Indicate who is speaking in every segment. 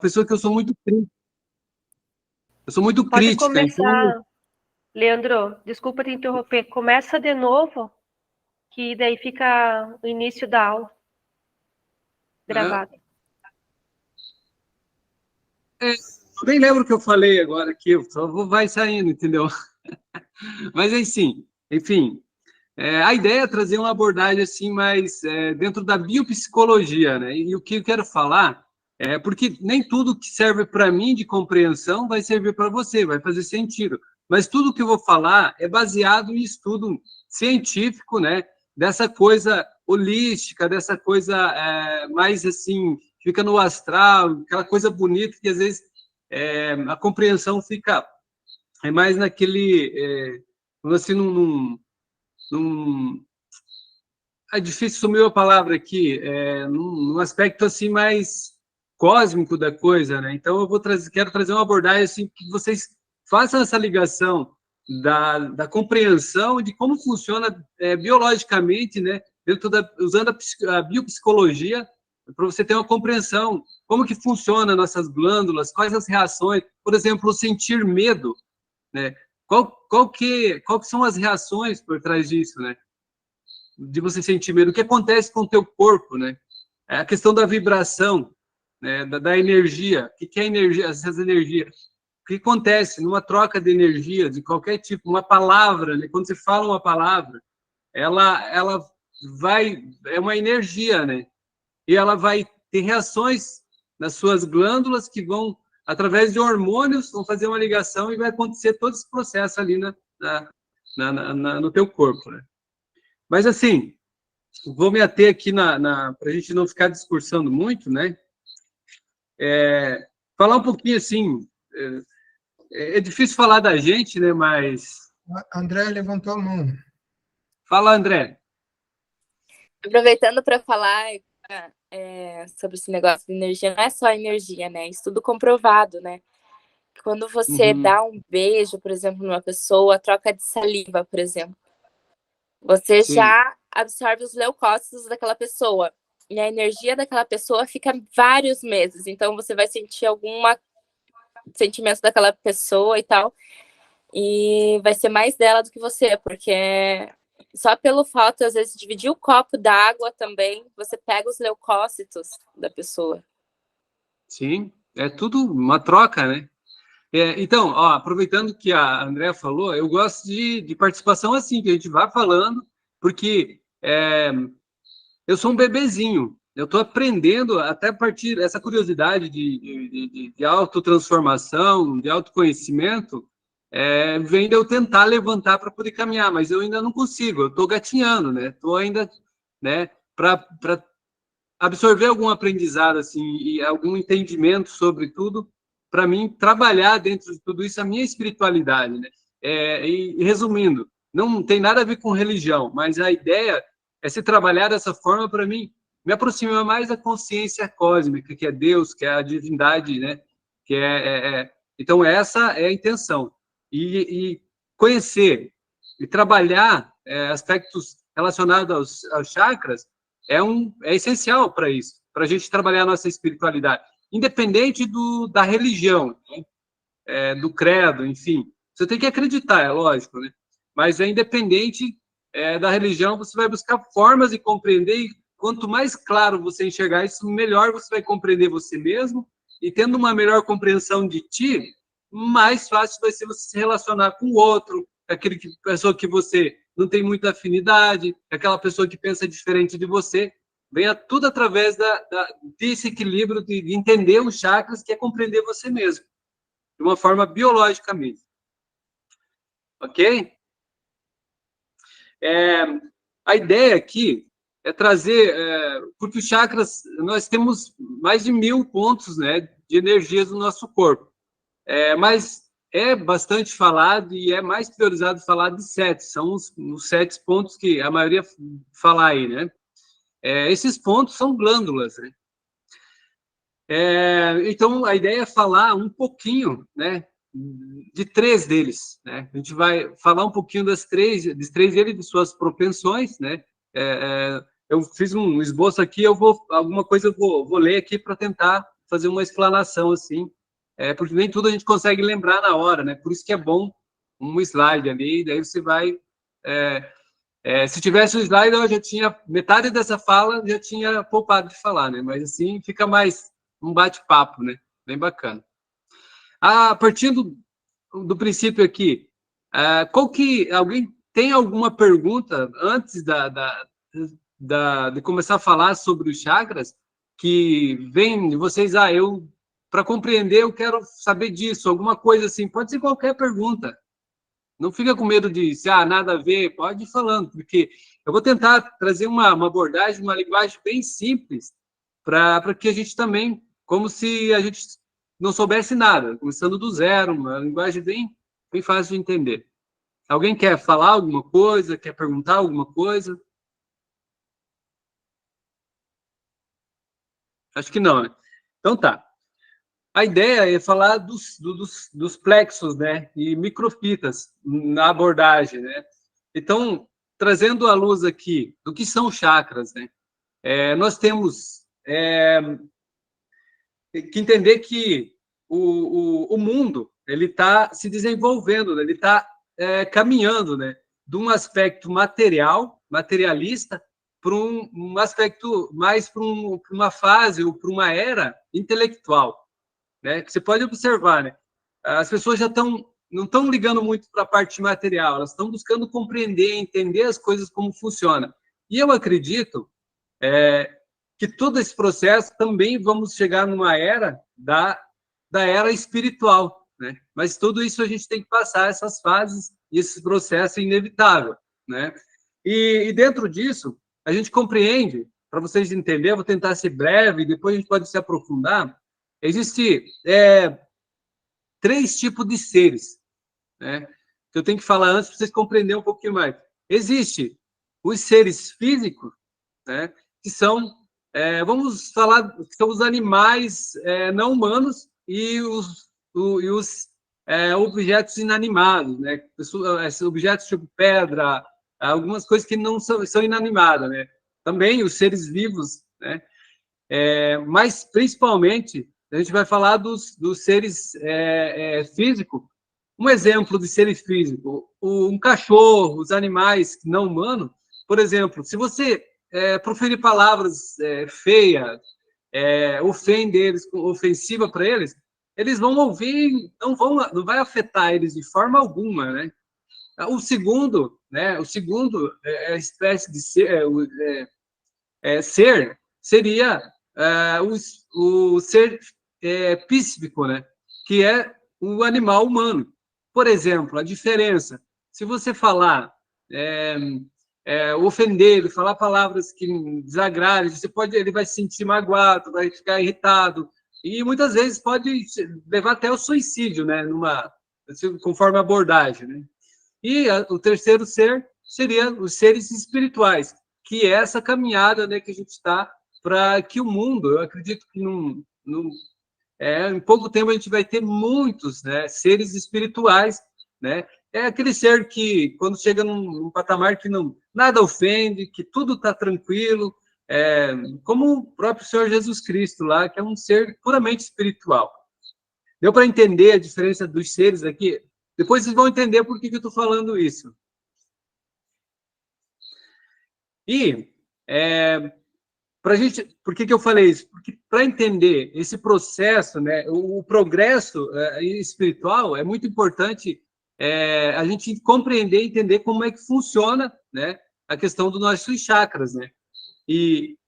Speaker 1: pessoa que eu sou muito crítica. Eu sou muito
Speaker 2: Pode
Speaker 1: crítica, então...
Speaker 2: começar, Leandro, desculpa te interromper. Começa de novo, que daí fica o início da aula gravado.
Speaker 1: Eu nem lembro o que eu falei agora aqui, só vai saindo, entendeu? Mas, enfim, a ideia é trazer uma abordagem assim mais dentro da biopsicologia, né? E o que eu quero falar é porque nem tudo que serve para mim de compreensão vai servir para você, vai fazer sentido. Mas tudo que eu vou falar é baseado em estudo científico, né? Dessa coisa holística, dessa coisa mais assim, fica no astral, aquela coisa bonita que às vezes a compreensão fica mais naquele, assim, num, é difícil sumir a palavra aqui, num aspecto assim mais cósmico da coisa, né? Então eu quero trazer uma abordagem assim que vocês façam essa ligação da compreensão de como funciona biologicamente, né? Usando a biopsicologia para você ter uma compreensão como que funciona nossas glândulas, quais as reações, por exemplo, sentir medo, né? Qual que são as reações por trás disso, né? De você sentir medo, o que acontece com o teu corpo, né? É a questão da vibração, né? Da energia. O que é energia? Essas energias. O que acontece numa troca de energia de qualquer tipo, uma palavra, né? Quando você fala uma palavra, ela é uma energia, né? E ela vai ter reações nas suas glândulas que vão, através de hormônios, vão fazer uma ligação e vai acontecer todo esse processo ali no teu corpo, né? Mas, assim, vou me ater aqui para a gente não ficar discursando muito, né? Falar um pouquinho, assim, é difícil falar da gente, né? Mas...
Speaker 3: André levantou a mão.
Speaker 1: Fala, André.
Speaker 4: Aproveitando para falar sobre esse negócio de energia, não é só energia, né? Estudo comprovado, né? Quando você dá um beijo, por exemplo, numa pessoa, troca de saliva, por exemplo, você já absorve os leucócitos daquela pessoa. E a energia daquela pessoa fica vários meses. Então, você vai sentir algum sentimento daquela pessoa e tal. E vai ser mais dela do que você, porque só pelo fato, às vezes, de dividir o copo d'água também, você pega os leucócitos da pessoa.
Speaker 1: Sim, é tudo uma troca, né? Então, ó, aproveitando que a Andrea falou, eu gosto de participação assim, que a gente vá falando, porque eu sou um bebezinho, eu estou aprendendo até a partir dessa curiosidade de autotransformação, de autoconhecimento, vem de eu tentar levantar para poder caminhar, mas eu ainda não consigo, eu estou gatinhando, né? Estou ainda, né, para absorver algum aprendizado, assim, e algum entendimento sobre tudo, para mim, trabalhar dentro de tudo isso a minha espiritualidade, né? E resumindo, não tem nada a ver com religião, mas a ideia é se trabalhar dessa forma, para mim, me aproxima mais da consciência cósmica, que é Deus, que é a divindade, né? Então, essa é a intenção. E conhecer e trabalhar aspectos relacionados aos chakras é essencial para isso, para a gente trabalhar a nossa espiritualidade, independente da religião, né? Do credo, enfim. Você tem que acreditar, é lógico, né? Mas independente da religião, você vai buscar formas de compreender, e quanto mais claro você enxergar isso, melhor você vai compreender você mesmo, e tendo uma melhor compreensão de ti, mais fácil vai ser você se relacionar com o outro, pessoa que você não tem muita afinidade, aquela pessoa que pensa diferente de você, venha tudo através desse equilíbrio de entender os chakras, que é compreender você mesmo, de uma forma biológica mesmo. Ok? A ideia aqui é trazer, porque os chakras, nós temos mais de 1000 pontos, né, de energias no nosso corpo, mas é bastante falado e é mais priorizado falar de 7, são os 7 pontos que a maioria fala aí, né? Esses pontos são glândulas, né? Então, a ideia é falar um pouquinho, né, de 3 deles, né? A gente vai falar um pouquinho dos 3 deles, de suas propensões, né? Eu fiz um esboço aqui, alguma coisa eu vou ler aqui para tentar fazer uma explanação assim, porque nem tudo a gente consegue lembrar na hora, né? Por isso que é bom um slide ali, daí você vai... se tivesse um slide, eu já tinha... Metade dessa fala já tinha poupado de falar, né? Mas assim fica mais um bate-papo, né? Bem bacana. Partindo do princípio aqui, alguém tem alguma pergunta antes de começar a falar sobre os chakras que vem de vocês? Para compreender, eu quero saber disso, alguma coisa assim, pode ser qualquer pergunta. Não fica com medo de nada a ver, pode ir falando, porque eu vou tentar trazer uma abordagem, uma linguagem bem simples, para que a gente também, como se a gente não soubesse nada, começando do zero, uma linguagem bem fácil de entender. Alguém quer falar alguma coisa, quer perguntar alguma coisa? Acho que não, né? Então tá. A ideia é falar dos plexos, né, e microfitas na abordagem, né? Então, trazendo à luz aqui do que são chakras, né? Nós temos que entender que o mundo ele está se desenvolvendo, né? Ele está caminhando, né, de um aspecto materialista, para um aspecto mais para uma fase ou para uma era intelectual, né? Que você pode observar, né? As pessoas já não estão ligando muito para a parte material, elas estão buscando compreender, entender as coisas como funciona. E eu acredito que todo esse processo também vamos chegar numa era da era espiritual, né? Mas tudo isso a gente tem que passar essas fases e esse processo é inevitável, né? E dentro disso a gente compreende, para vocês entenderem, vou tentar ser breve, depois a gente pode se aprofundar. Existem 3 tipos de seres, né? Que eu tenho que falar antes para vocês compreenderem um pouquinho mais. Existe os seres físicos, né? Que são, vamos falar, que são os animais não humanos e os objetos inanimados, né? Esses objetos tipo pedra, algumas coisas que não são inanimadas, né? Também os seres vivos, né? Mas principalmente a gente vai falar dos seres físicos. Um exemplo de ser físico, um cachorro, os animais não humanos, por exemplo, se você proferir palavras feias, ofensiva para eles, eles vão ouvir, não vai afetar eles de forma alguma, né? O segundo é a espécie de ser seria o ser psíquico, né? Que é o animal humano. Por exemplo, a diferença, se você falar, ofender, falar palavras que desagradem, ele vai se sentir magoado, vai ficar irritado, e muitas vezes pode levar até ao suicídio, né? Conforme a abordagem, né? E o terceiro ser seria os seres espirituais, que é essa caminhada, né, que a gente está para que o mundo, eu acredito que em pouco tempo a gente vai ter muitos, né, seres espirituais, né? É aquele ser que, quando chega num patamar que nada ofende, que tudo está tranquilo, como o próprio Senhor Jesus Cristo lá, que é um ser puramente espiritual. Deu para entender a diferença dos seres aqui? Depois vocês vão entender por que eu estou falando isso. E por que eu falei isso? Porque para entender esse processo, né, o progresso espiritual, é muito importante a gente compreender e entender como é que funciona, né, a questão dos nossos chakras, né? E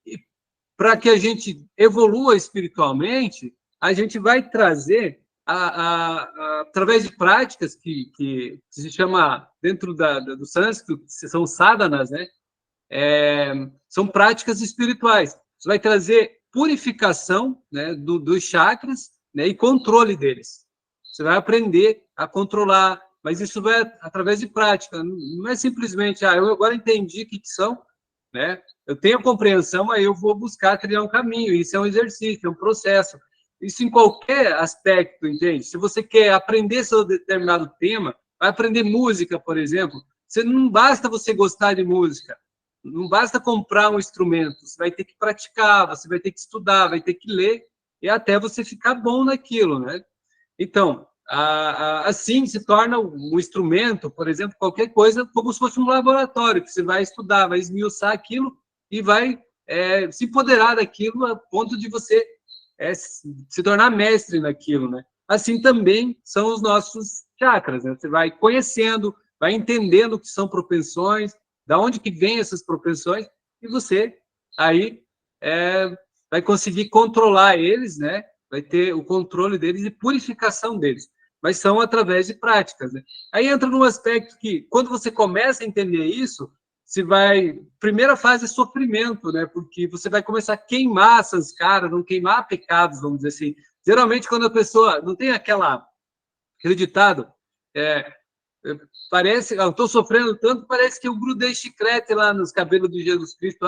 Speaker 1: para que a gente evolua espiritualmente, a gente vai trazer, através de práticas que se chama, dentro do sânscrito, são sadhanas, né? São práticas espirituais. Você vai trazer purificação, né, dos chakras, né, e controle deles. Você vai aprender a controlar, mas isso vai através de prática. Não é simplesmente, eu agora entendi o que são, né? Eu tenho a compreensão, aí eu vou buscar trilhar um caminho. Isso é um exercício, é um processo. Isso em qualquer aspecto, entende? Se você quer aprender sobre determinado tema, vai aprender música, por exemplo. Não basta você gostar de música. Não basta comprar um instrumento, você vai ter que praticar, você vai ter que estudar, vai ter que ler e até você ficar bom naquilo, né? Então, assim se torna um instrumento, por exemplo, qualquer coisa, como se fosse um laboratório, que você vai estudar, vai esmiuçar aquilo e vai se empoderar daquilo a ponto de você se tornar mestre naquilo, né? Assim também são os nossos chakras, né? Você vai conhecendo, vai entendendo o que são propensões, da onde que vem essas propensões, e você aí vai conseguir controlar eles, né? Vai ter o controle deles e purificação deles, mas são através de práticas, né? Aí entra num aspecto que, quando você começa a entender isso, você vai... Primeira fase é sofrimento, né? Porque você vai começar a queimar essas caras, não queimar pecados, vamos dizer assim. Geralmente, quando a pessoa não tem aquele ditado, parece, eu estou sofrendo tanto, parece que eu grudei chiclete lá nos cabelos de Jesus Cristo.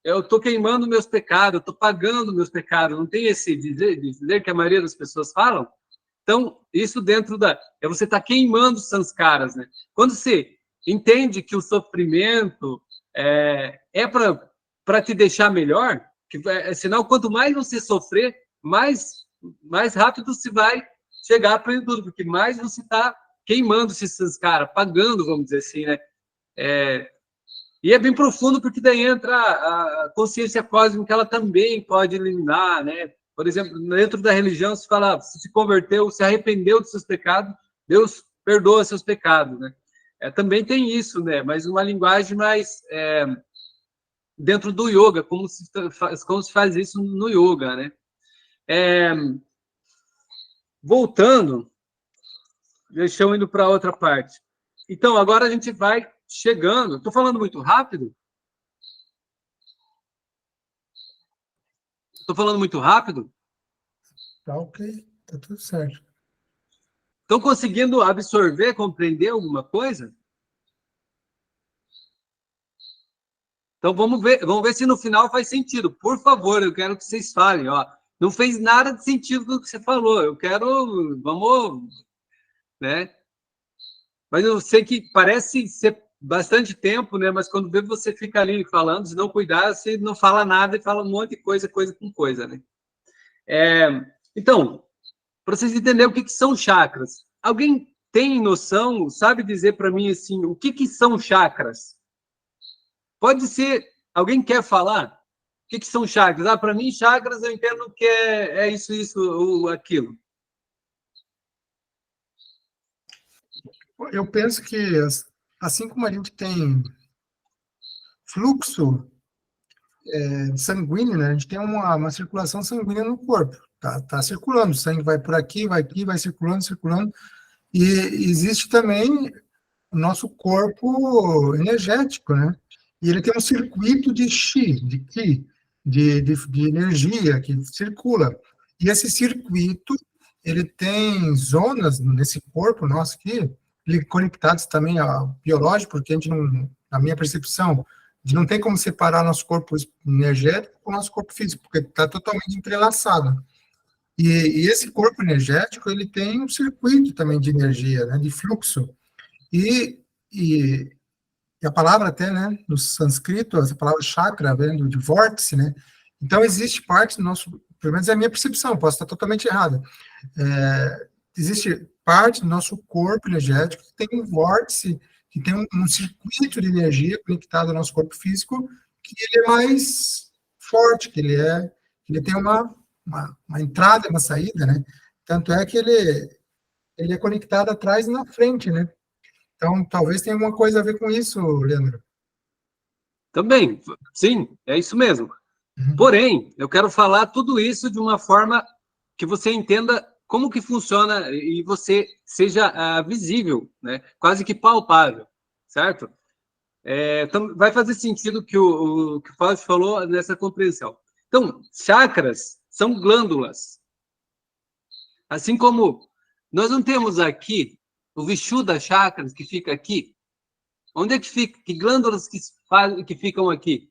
Speaker 1: Eu estou queimando meus pecados, eu estou pagando meus pecados. Não tem esse dizer que a maioria das pessoas falam? Então, isso dentro você está queimando os sanskaras, né? Quando você entende que o sofrimento é para te deixar melhor, sinal, quanto mais você sofrer, mais rápido você vai chegar à plenitude, porque mais você está queimando esses sanskaras, pagando, vamos dizer assim, né? E é bem profundo, porque daí entra a consciência cósmica, ela também pode eliminar, né? Por exemplo, dentro da religião, se fala, se converteu, se arrependeu dos seus pecados, Deus perdoa seus pecados, né? Também tem isso, né? Mas uma linguagem mais dentro do yoga, como se faz isso no yoga, né? Voltando, deixa eu indo para outra parte. Então, agora a gente vai chegando. Estou falando muito rápido? Estou falando muito rápido?
Speaker 3: Tá ok, tá tudo certo.
Speaker 1: Estão conseguindo absorver, compreender alguma coisa? Então vamos ver se no final faz sentido. Por favor, eu quero que vocês falem. Ó, não fez nada de sentido com o que você falou. Eu quero, vamos, né? Mas eu sei que parece ser bastante tempo, né? Mas quando você fica ali falando, se não cuidar, você não fala nada e fala um monte de coisa com coisa, né? Então, para vocês entenderem o que são chakras. Alguém tem noção, sabe dizer para mim assim, o que são chakras? Pode ser, alguém quer falar? O que são chakras? Para mim, chakras eu entendo que é isso, ou aquilo.
Speaker 3: Eu penso que, assim como a gente tem fluxo sanguíneo, né? A gente tem uma circulação sanguínea no corpo. Tá circulando, o sangue vai por aqui, vai circulando, circulando. E existe também o nosso corpo energético, né? E ele tem um circuito de chi, de ki, de energia que circula. E esse circuito, ele tem zonas nesse corpo nosso aqui, conectados também ao biológico, porque a gente não, na minha percepção, a gente não tem como separar nosso corpo energético do nosso corpo físico, porque está totalmente entrelaçado. E esse corpo energético, ele tem um circuito também de energia, né, de fluxo. E a palavra até, né, no sânscrito, essa palavra chakra vem de vórtice, né? Então, existe parte do nosso, pelo menos é a minha percepção, posso estar totalmente errada, existe parte do nosso corpo energético que tem um vórtice, que tem um circuito de energia conectado ao nosso corpo físico, que ele é mais forte, que ele tem uma entrada e uma saída, né? Tanto é que ele é conectado atrás e na frente, né? Então, talvez tenha alguma coisa a ver com isso, Leandro.
Speaker 1: Também, sim, é isso mesmo.
Speaker 3: Uhum.
Speaker 1: Porém, eu quero falar tudo isso de uma forma que você entenda como que funciona e você seja visível, né? Quase que palpável, certo? Então, vai fazer sentido o que o Fábio falou nessa compreensão. Então, chakras são glândulas. Assim como nós não temos aqui o Vishuddha chakras que fica aqui. Onde é que fica? Que glândulas que ficam aqui?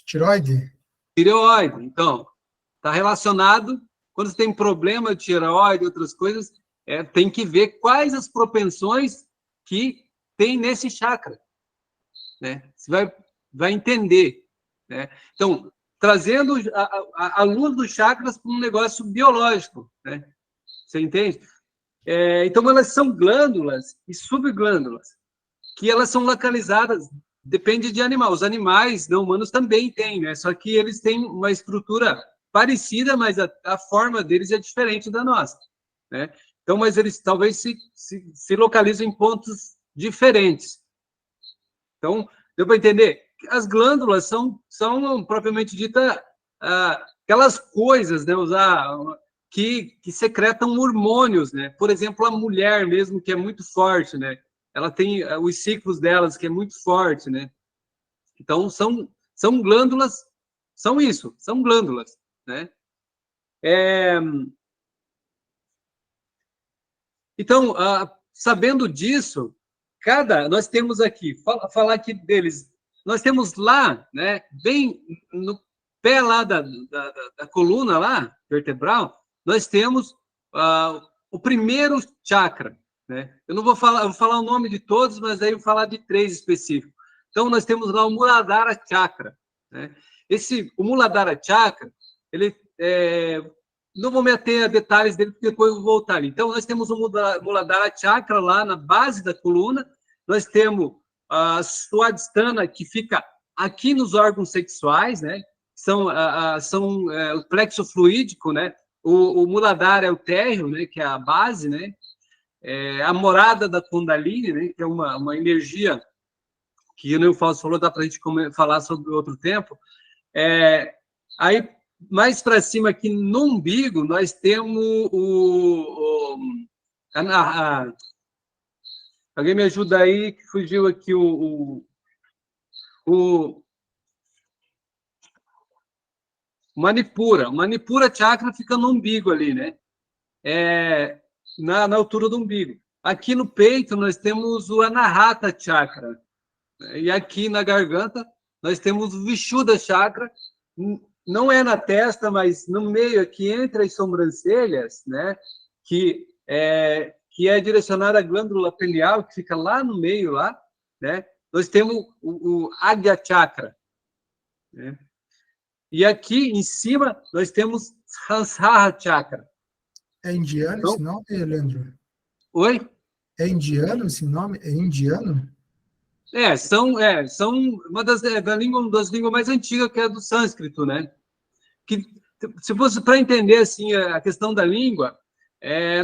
Speaker 3: Tireoide?
Speaker 1: Tireoide. Então, está relacionado. Quando você tem problema de tireoide e outras coisas, tem que ver quais as propensões que tem nesse chakra, né? Você vai entender, né? Então, trazendo a luz dos chakras para um negócio biológico, né? Você entende? Então, elas são glândulas e subglândulas, que elas são localizadas, depende de animal. Os animais não humanos também têm, né? Só que eles têm uma estrutura parecida, mas a forma deles é diferente da nossa, né? Então, mas eles talvez se localizam em pontos diferentes. Então, deu para entender? As glândulas são propriamente dita, aquelas coisas, né, que secretam hormônios, né? Por exemplo, a mulher mesmo, que é muito forte, né? Ela tem os ciclos delas, que é muito forte, né? Então, são glândulas, são glândulas, né? Então, sabendo disso, nós temos aqui, falar aqui deles, nós temos lá, né, bem no pé lá da coluna lá, vertebral, nós temos o primeiro chakra, né? Eu não vou falar o nome de todos, mas aí eu vou falar de 3 específicos. Então, nós temos lá o Muladhara Chakra, né? O Muladhara Chakra, ele não vou meter a detalhes dele, porque depois eu vou voltar ali. Então, nós temos o Muladhara Chakra lá na base da coluna, nós temos a Swadhisthana, que fica aqui nos órgãos sexuais, né? São o plexo fluídico, né? O Muladhara é o térreo, né? Que é a base, né? A morada da Kundalini, né? Que é uma energia que o Neil Fausto falou, dá para a gente falar sobre outro tempo. Aí, mais para cima aqui no umbigo, nós temos alguém me ajuda aí, que fugiu aqui o Manipura. O Manipura Chakra fica no umbigo ali, né? Na altura do umbigo. Aqui no peito, nós temos o Anahata Chakra. E aqui na garganta, nós temos o Vishuddha Chakra. Não é na testa, mas no meio aqui, entre as sobrancelhas, né? Que é direcionada à glândula pineal, que fica lá no meio, lá, né? Nós temos o Agya Chakra, né? E aqui em cima, nós temos Sahasrara Chakra.
Speaker 3: É indiano esse nome, Leandro?
Speaker 1: Oi?
Speaker 3: É indiano esse nome? É indiano?
Speaker 1: São uma das línguas mais antigas, que é do sânscrito, né? Que, se fosse para entender assim a questão da língua,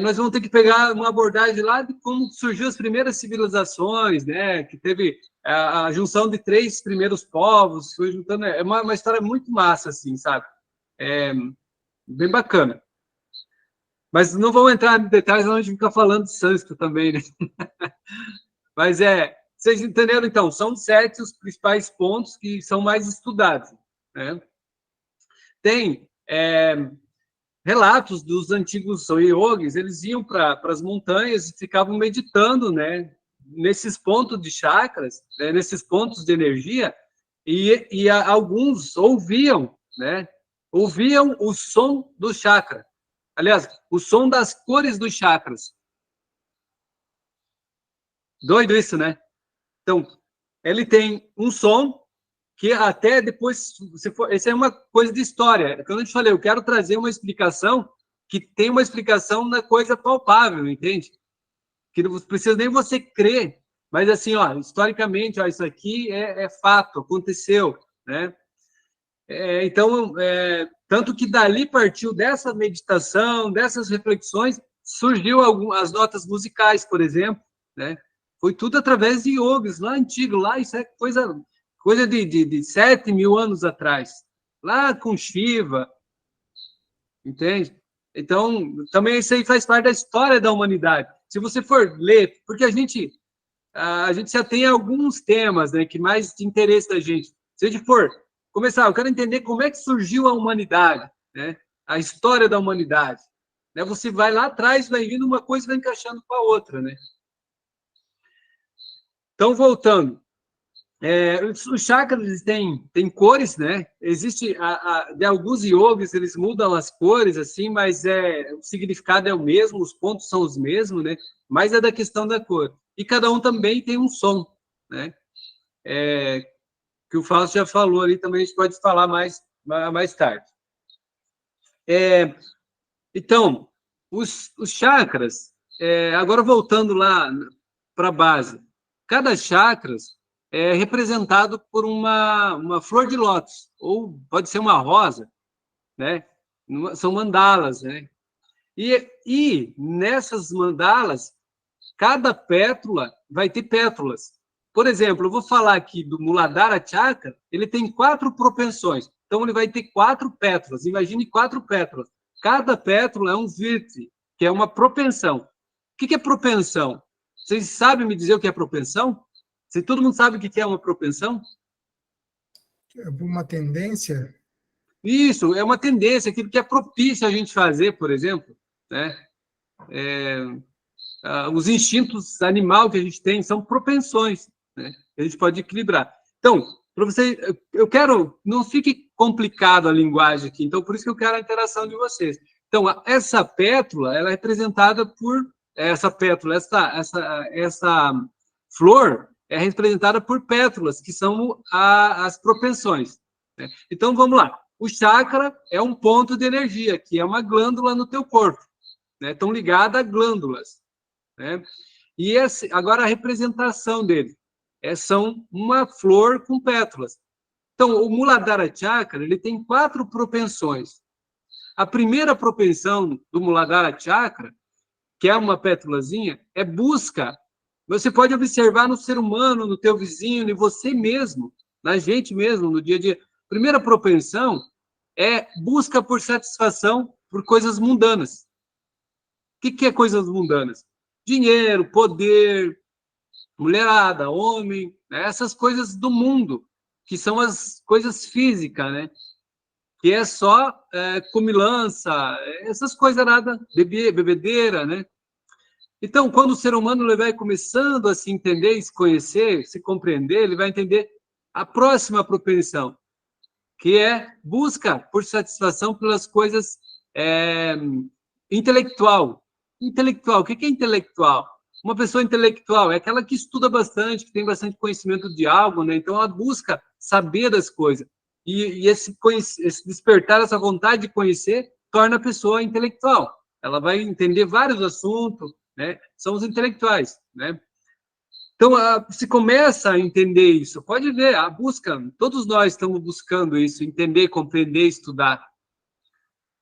Speaker 1: nós vamos ter que pegar uma abordagem lá de como surgiu as primeiras civilizações, né? Que teve a junção de 3 primeiros povos, foi juntando, é uma história muito massa, assim, sabe? Bem bacana. Mas não vamos entrar em detalhes, senão a gente fica falando de sânscrito também, né? Mas vocês entenderam, então? São 7 os principais pontos que são mais estudados, né? Tem relatos dos antigos yogis, eles iam para as montanhas e ficavam meditando, né? Nesses pontos de chakras, né? Nesses pontos de energia, e alguns ouviam, né? Ouviam o som do chakra. Aliás, o som das cores dos chakras. Doido isso, né? Então, ele tem um som que até depois, essa é uma coisa de história. Quando eu te falei, eu quero trazer uma explicação que tem uma explicação na coisa palpável, entende? Que não precisa nem você crer, mas assim, ó, historicamente, ó, isso aqui é fato, aconteceu, né? Então, tanto que dali partiu dessa meditação, dessas reflexões, surgiu as notas musicais, por exemplo, né? Foi tudo através de yogis, lá antigo, lá isso é coisa de 7.000 anos atrás, lá com Shiva, entende? Então, também isso aí faz parte da história da humanidade. Se você for ler, porque a gente se atém a alguns temas, né, que mais de interesse da gente. Se a gente for começar, eu quero entender como é que surgiu a humanidade, né? A história da humanidade. Né? Você vai lá atrás, vai vindo uma coisa e vai encaixando com a outra, né? Então, voltando. Os chakras têm cores, né? Existe, de alguns yogis, eles mudam as cores, assim, mas o significado é o mesmo, os pontos são os mesmos, né? Mas é da questão da cor. E cada um também tem um som, né? Que o Fausto já falou ali, também a gente pode falar mais mais tarde. Então, os chakras, agora voltando lá para a base, cada chakra é representado por uma flor de lótus, ou pode ser uma rosa, né? São mandalas, né? E nessas mandalas, cada pétala vai ter pétalas. Por exemplo, eu vou falar aqui do Muladhara Chakra, ele tem 4 propensões. Então, ele vai ter 4 pétalas. Imagine 4 pétalas. Cada pétala é um vírti, que é uma propensão. O que é propensão? Vocês sabem me dizer o que é propensão? Se todo mundo sabe o que é uma propensão?
Speaker 3: É uma tendência.
Speaker 1: Isso, é uma tendência, aquilo que é propício a gente fazer, por exemplo, né? Os instintos animal que a gente tem são propensões, né? A gente pode equilibrar. Então, para você, eu quero, não fique complicado a linguagem aqui, então por isso que eu quero a interação de vocês. Então, essa pétala, ela é representada por essa pétala, essa flor é representada por pétalas, que são as propensões, né? Então, vamos lá. O chakra é um ponto de energia, que é uma glândula no teu corpo, né? Estão ligadas a glândulas, né? E agora a representação dele são uma flor com pétalas. Então, o Muladhara Chakra, ele tem 4 propensões. A primeira propensão do Muladhara Chakra, que é uma pétalazinha, é busca. Você pode observar no ser humano, no teu vizinho, em você mesmo, na gente mesmo, no dia a dia. Primeira propensão é busca por satisfação por coisas mundanas. O que é coisas mundanas? Dinheiro, poder, mulherada, homem, né? Essas coisas do mundo, que são as coisas físicas, né? Que é só comilança, essas coisas nada, bebedeira, né? Então, quando o ser humano ele vai começando a se entender, se conhecer, se compreender, ele vai entender a próxima propensão, que é busca por satisfação pelas coisas intelectual. Intelectual, o que é intelectual? Uma pessoa intelectual é aquela que estuda bastante, que tem bastante conhecimento de algo, né? Então, ela busca saber das coisas. E esse despertar, essa vontade de conhecer, torna a pessoa intelectual. Ela vai entender vários assuntos, né? São os intelectuais, né? Então, se começa a entender isso, pode ver, a busca, todos nós estamos buscando isso, entender, compreender, estudar,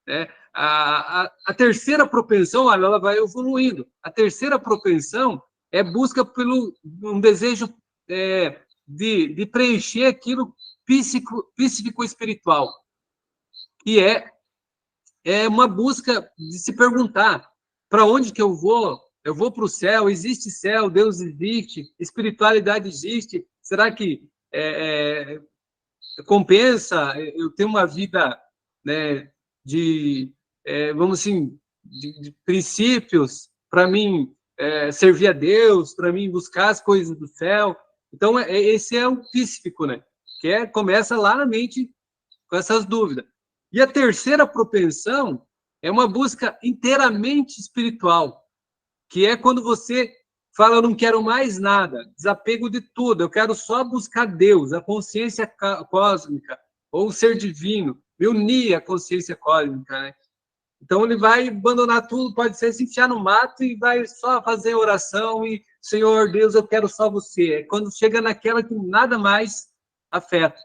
Speaker 1: né? A terceira propensão, olha, ela vai evoluindo. A terceira propensão é busca pelo um desejo de preencher aquilo psíquico-espiritual, que é uma busca de se perguntar para onde que eu vou? Eu vou para o céu? Existe céu? Deus existe? Espiritualidade existe? Será que compensa eu ter uma vida, né, vamos assim, de princípios, para mim servir a Deus, para mim buscar as coisas do céu? Então, esse é o psíquico, né? Que começa lá na mente com essas dúvidas. E a terceira propensão é uma busca inteiramente espiritual, que é quando você fala, eu não quero mais nada, desapego de tudo, eu quero só buscar Deus, a consciência cósmica, ou o ser divino, me unir à consciência cósmica, né? Então, ele vai abandonar tudo, pode ser se enfiar no mato e vai só fazer oração e, Senhor Deus, eu quero só você. É quando chega naquela que nada mais afeta.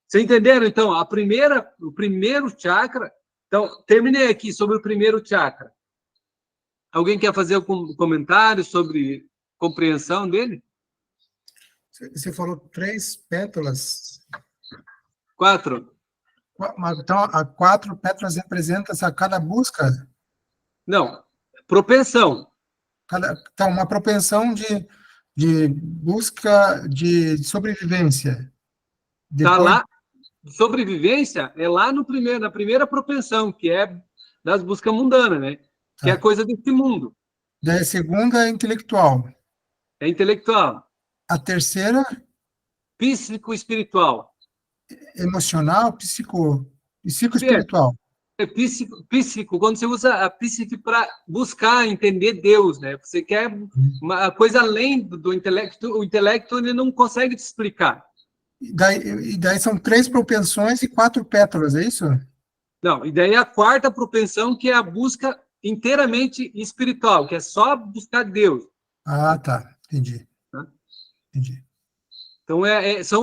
Speaker 1: Vocês entenderam, então? O primeiro chakra... Então, terminei aqui sobre o primeiro chakra. Alguém quer fazer algum comentário sobre compreensão dele?
Speaker 3: Você falou 3 pétalas.
Speaker 1: 4.
Speaker 3: Então, a 4 pétalas representam cada busca?
Speaker 1: Não, propensão.
Speaker 3: Então, uma propensão de busca de sobrevivência.
Speaker 1: Está lá, sobrevivência é lá na primeira propensão, que é das buscas mundanas, né? Que é a coisa desse mundo.
Speaker 3: Daí a segunda é intelectual.
Speaker 1: É intelectual.
Speaker 3: A terceira?
Speaker 1: Psíquico-espiritual.
Speaker 3: Emocional, psico-espiritual.
Speaker 1: Psíquico, quando você usa a psíquico para buscar entender Deus, né? Você quer uma coisa além do intelecto, o intelecto ele não consegue te explicar.
Speaker 3: E daí são 3 propensões e 4 pétalas, é isso?
Speaker 1: Não, e daí a quarta propensão, que é a busca inteiramente espiritual, que é só buscar Deus.
Speaker 3: Ah, tá. Entendi.
Speaker 1: Tá?
Speaker 3: Entendi.
Speaker 1: Então,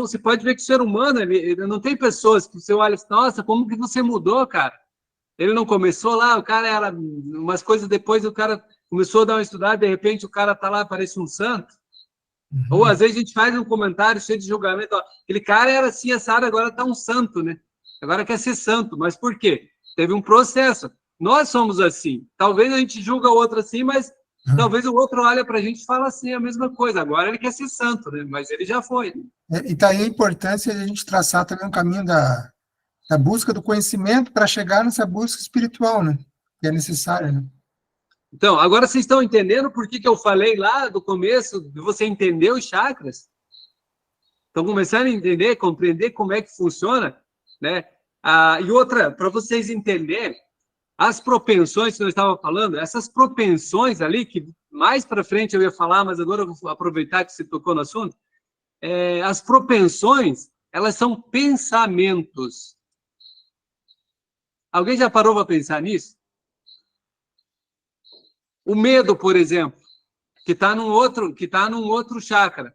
Speaker 1: você pode ver que o ser humano, ele não tem pessoas que você olha assim, nossa, como que você mudou, cara? Ele não começou lá, o cara era umas coisas depois, o cara começou a dar uma estudada, de repente o cara tá lá, parece um santo. Ou às vezes a gente faz um comentário cheio de julgamento, ó, aquele cara era assim, assado, agora tá um santo, né? Agora quer ser santo, mas por quê? Teve um processo. Nós somos assim. Talvez a gente julga o outro assim, mas talvez o outro olha para a gente e fala assim a mesma coisa. Agora ele quer ser santo, né? Mas ele já foi.
Speaker 3: E tá aí a importância de a gente traçar também um caminho da busca do conhecimento para chegar nessa busca espiritual, né? Que é necessária, né?
Speaker 1: Então, agora vocês estão entendendo por que eu falei lá do começo de você entender os chakras? Estão começando a entender, compreender como é que funciona, né? E outra, para vocês entenderem, as propensões que nós estávamos falando, essas propensões ali, que mais para frente eu ia falar, mas agora eu vou aproveitar que você tocou no assunto, as propensões, elas são pensamentos. Alguém já parou para pensar nisso? O medo, por exemplo, que está num outro chakra,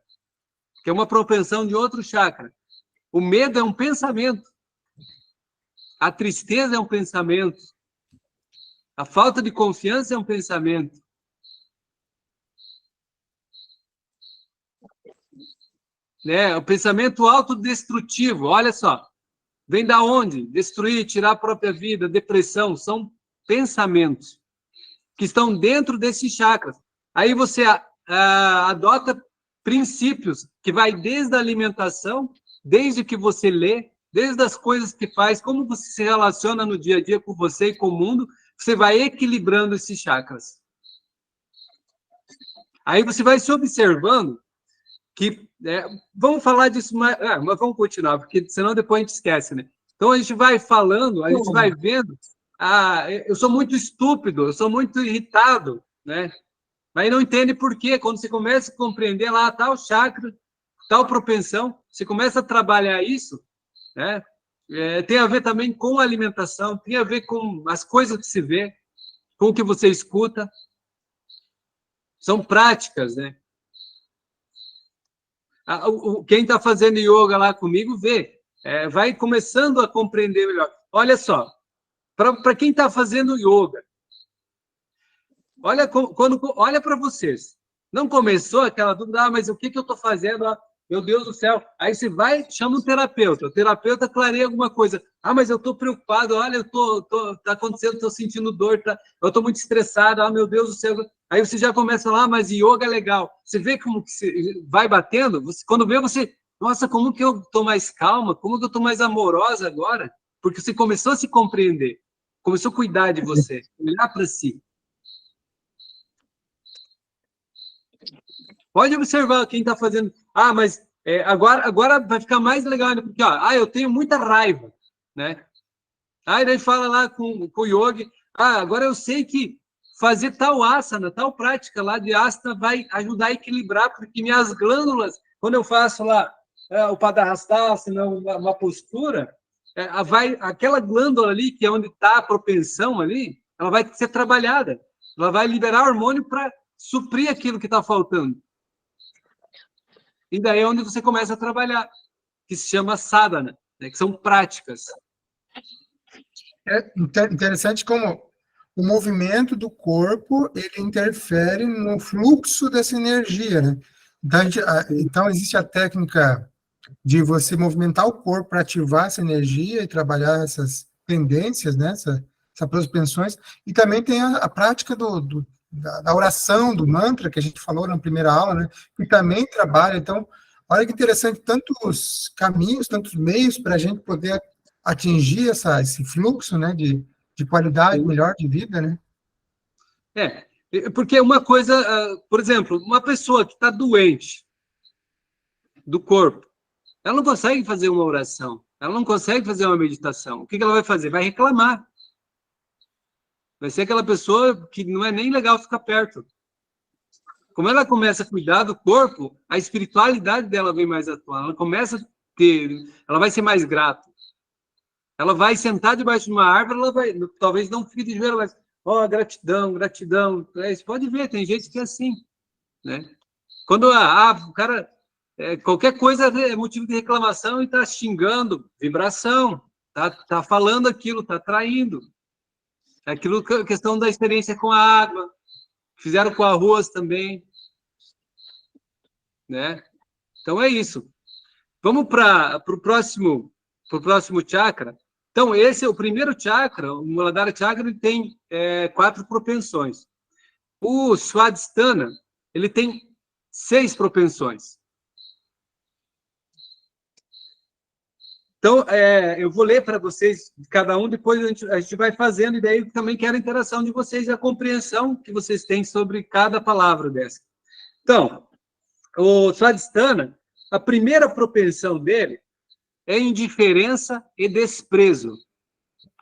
Speaker 1: que é uma propensão de outro chakra. O medo é um pensamento. A tristeza é um pensamento. A falta de confiança é um pensamento. Né? O pensamento autodestrutivo, olha só. Vem da onde? Destruir, tirar a própria vida, depressão, são pensamentos que estão dentro desses chakras. Aí você adota princípios que vai desde a alimentação, desde o que você lê, desde as coisas que faz, como você se relaciona no dia a dia com você e com o mundo, você vai equilibrando esses chakras. Aí você vai se observando que... vamos falar disso, mas vamos continuar, porque senão depois a gente esquece, né? Então a gente vai falando, a gente vai vendo... eu sou muito estúpido, eu sou muito irritado, né? Mas não entende por quê. Quando você começa a compreender lá tal chakra, tal propensão, você começa a trabalhar isso, né? Tem a ver também com a alimentação, tem a ver com as coisas que se vê, com o que você escuta. São práticas, né? Quem está fazendo yoga lá comigo vê, vai começando a compreender melhor. Olha só, para quem está fazendo yoga, olha para vocês. Não começou aquela dúvida, mas o que eu estou fazendo? Meu Deus do céu. Aí você vai, chama um terapeuta. O terapeuta clareia alguma coisa. Mas eu estou preocupado. Olha, tá acontecendo, estou sentindo dor. Eu estou muito estressado. Meu Deus do céu. Aí você já começa lá, mas yoga é legal. Você vê como que você vai batendo. Quando vê, você... Nossa, como que eu estou mais calma? Como que eu estou mais amorosa agora? Porque você começou a se compreender. Começou a cuidar de você. Olhar para si. Pode observar quem está fazendo. Mas agora vai ficar mais legal, né? Porque eu tenho muita raiva, né? Aí ele fala lá com o yogi, agora eu sei que fazer tal asana, tal prática lá de asana vai ajudar a equilibrar, porque minhas glândulas, quando eu faço lá o Padahastasana, uma postura, aquela glândula ali, que é onde está a propensão ali, ela vai ser trabalhada. Ela vai liberar hormônio para suprir aquilo que está faltando. E daí é onde você começa a trabalhar, que se chama sadhana, né, que são práticas.
Speaker 3: É interessante como o movimento do corpo, ele interfere no fluxo dessa energia, né? Então existe a técnica de você movimentar o corpo para ativar essa energia e trabalhar essas tendências, né? Essas propensões, e também tem a prática da oração, do mantra, que a gente falou na primeira aula, né? Que também trabalha. Então, olha que interessante, tantos caminhos, tantos meios para a gente poder atingir esse fluxo, né? De qualidade melhor de vida, né?
Speaker 1: Porque uma coisa, por exemplo, uma pessoa que está doente do corpo, ela não consegue fazer uma oração, ela não consegue fazer uma meditação. O que ela vai fazer? Vai reclamar. Vai ser aquela pessoa que não é nem legal ficar perto. Como ela começa a cuidar do corpo, a espiritualidade dela vem mais atual. Ela começa a ela vai ser mais grata. Ela vai sentar debaixo de uma árvore, ela vai, talvez não fique de joelho, mas, gratidão, gratidão. Você pode ver, tem gente que é assim, né? Quando o cara, qualquer coisa é motivo de reclamação e está xingando, vibração, tá falando aquilo, tá traindo. Aquilo, questão da experiência com a água, fizeram com arroz também, né? Então é isso. Vamos para o próximo chakra. Então, esse é o primeiro chakra, o Muladhara Chakra, ele tem 4 propensões. O Swadhisthana, ele tem 6 propensões. Então, eu vou ler para vocês, cada um, depois a gente vai fazendo, e daí também quero a interação de vocês e a compreensão que vocês têm sobre cada palavra dessa. Então, o Swadhisthana, a primeira propensão dele é indiferença e desprezo.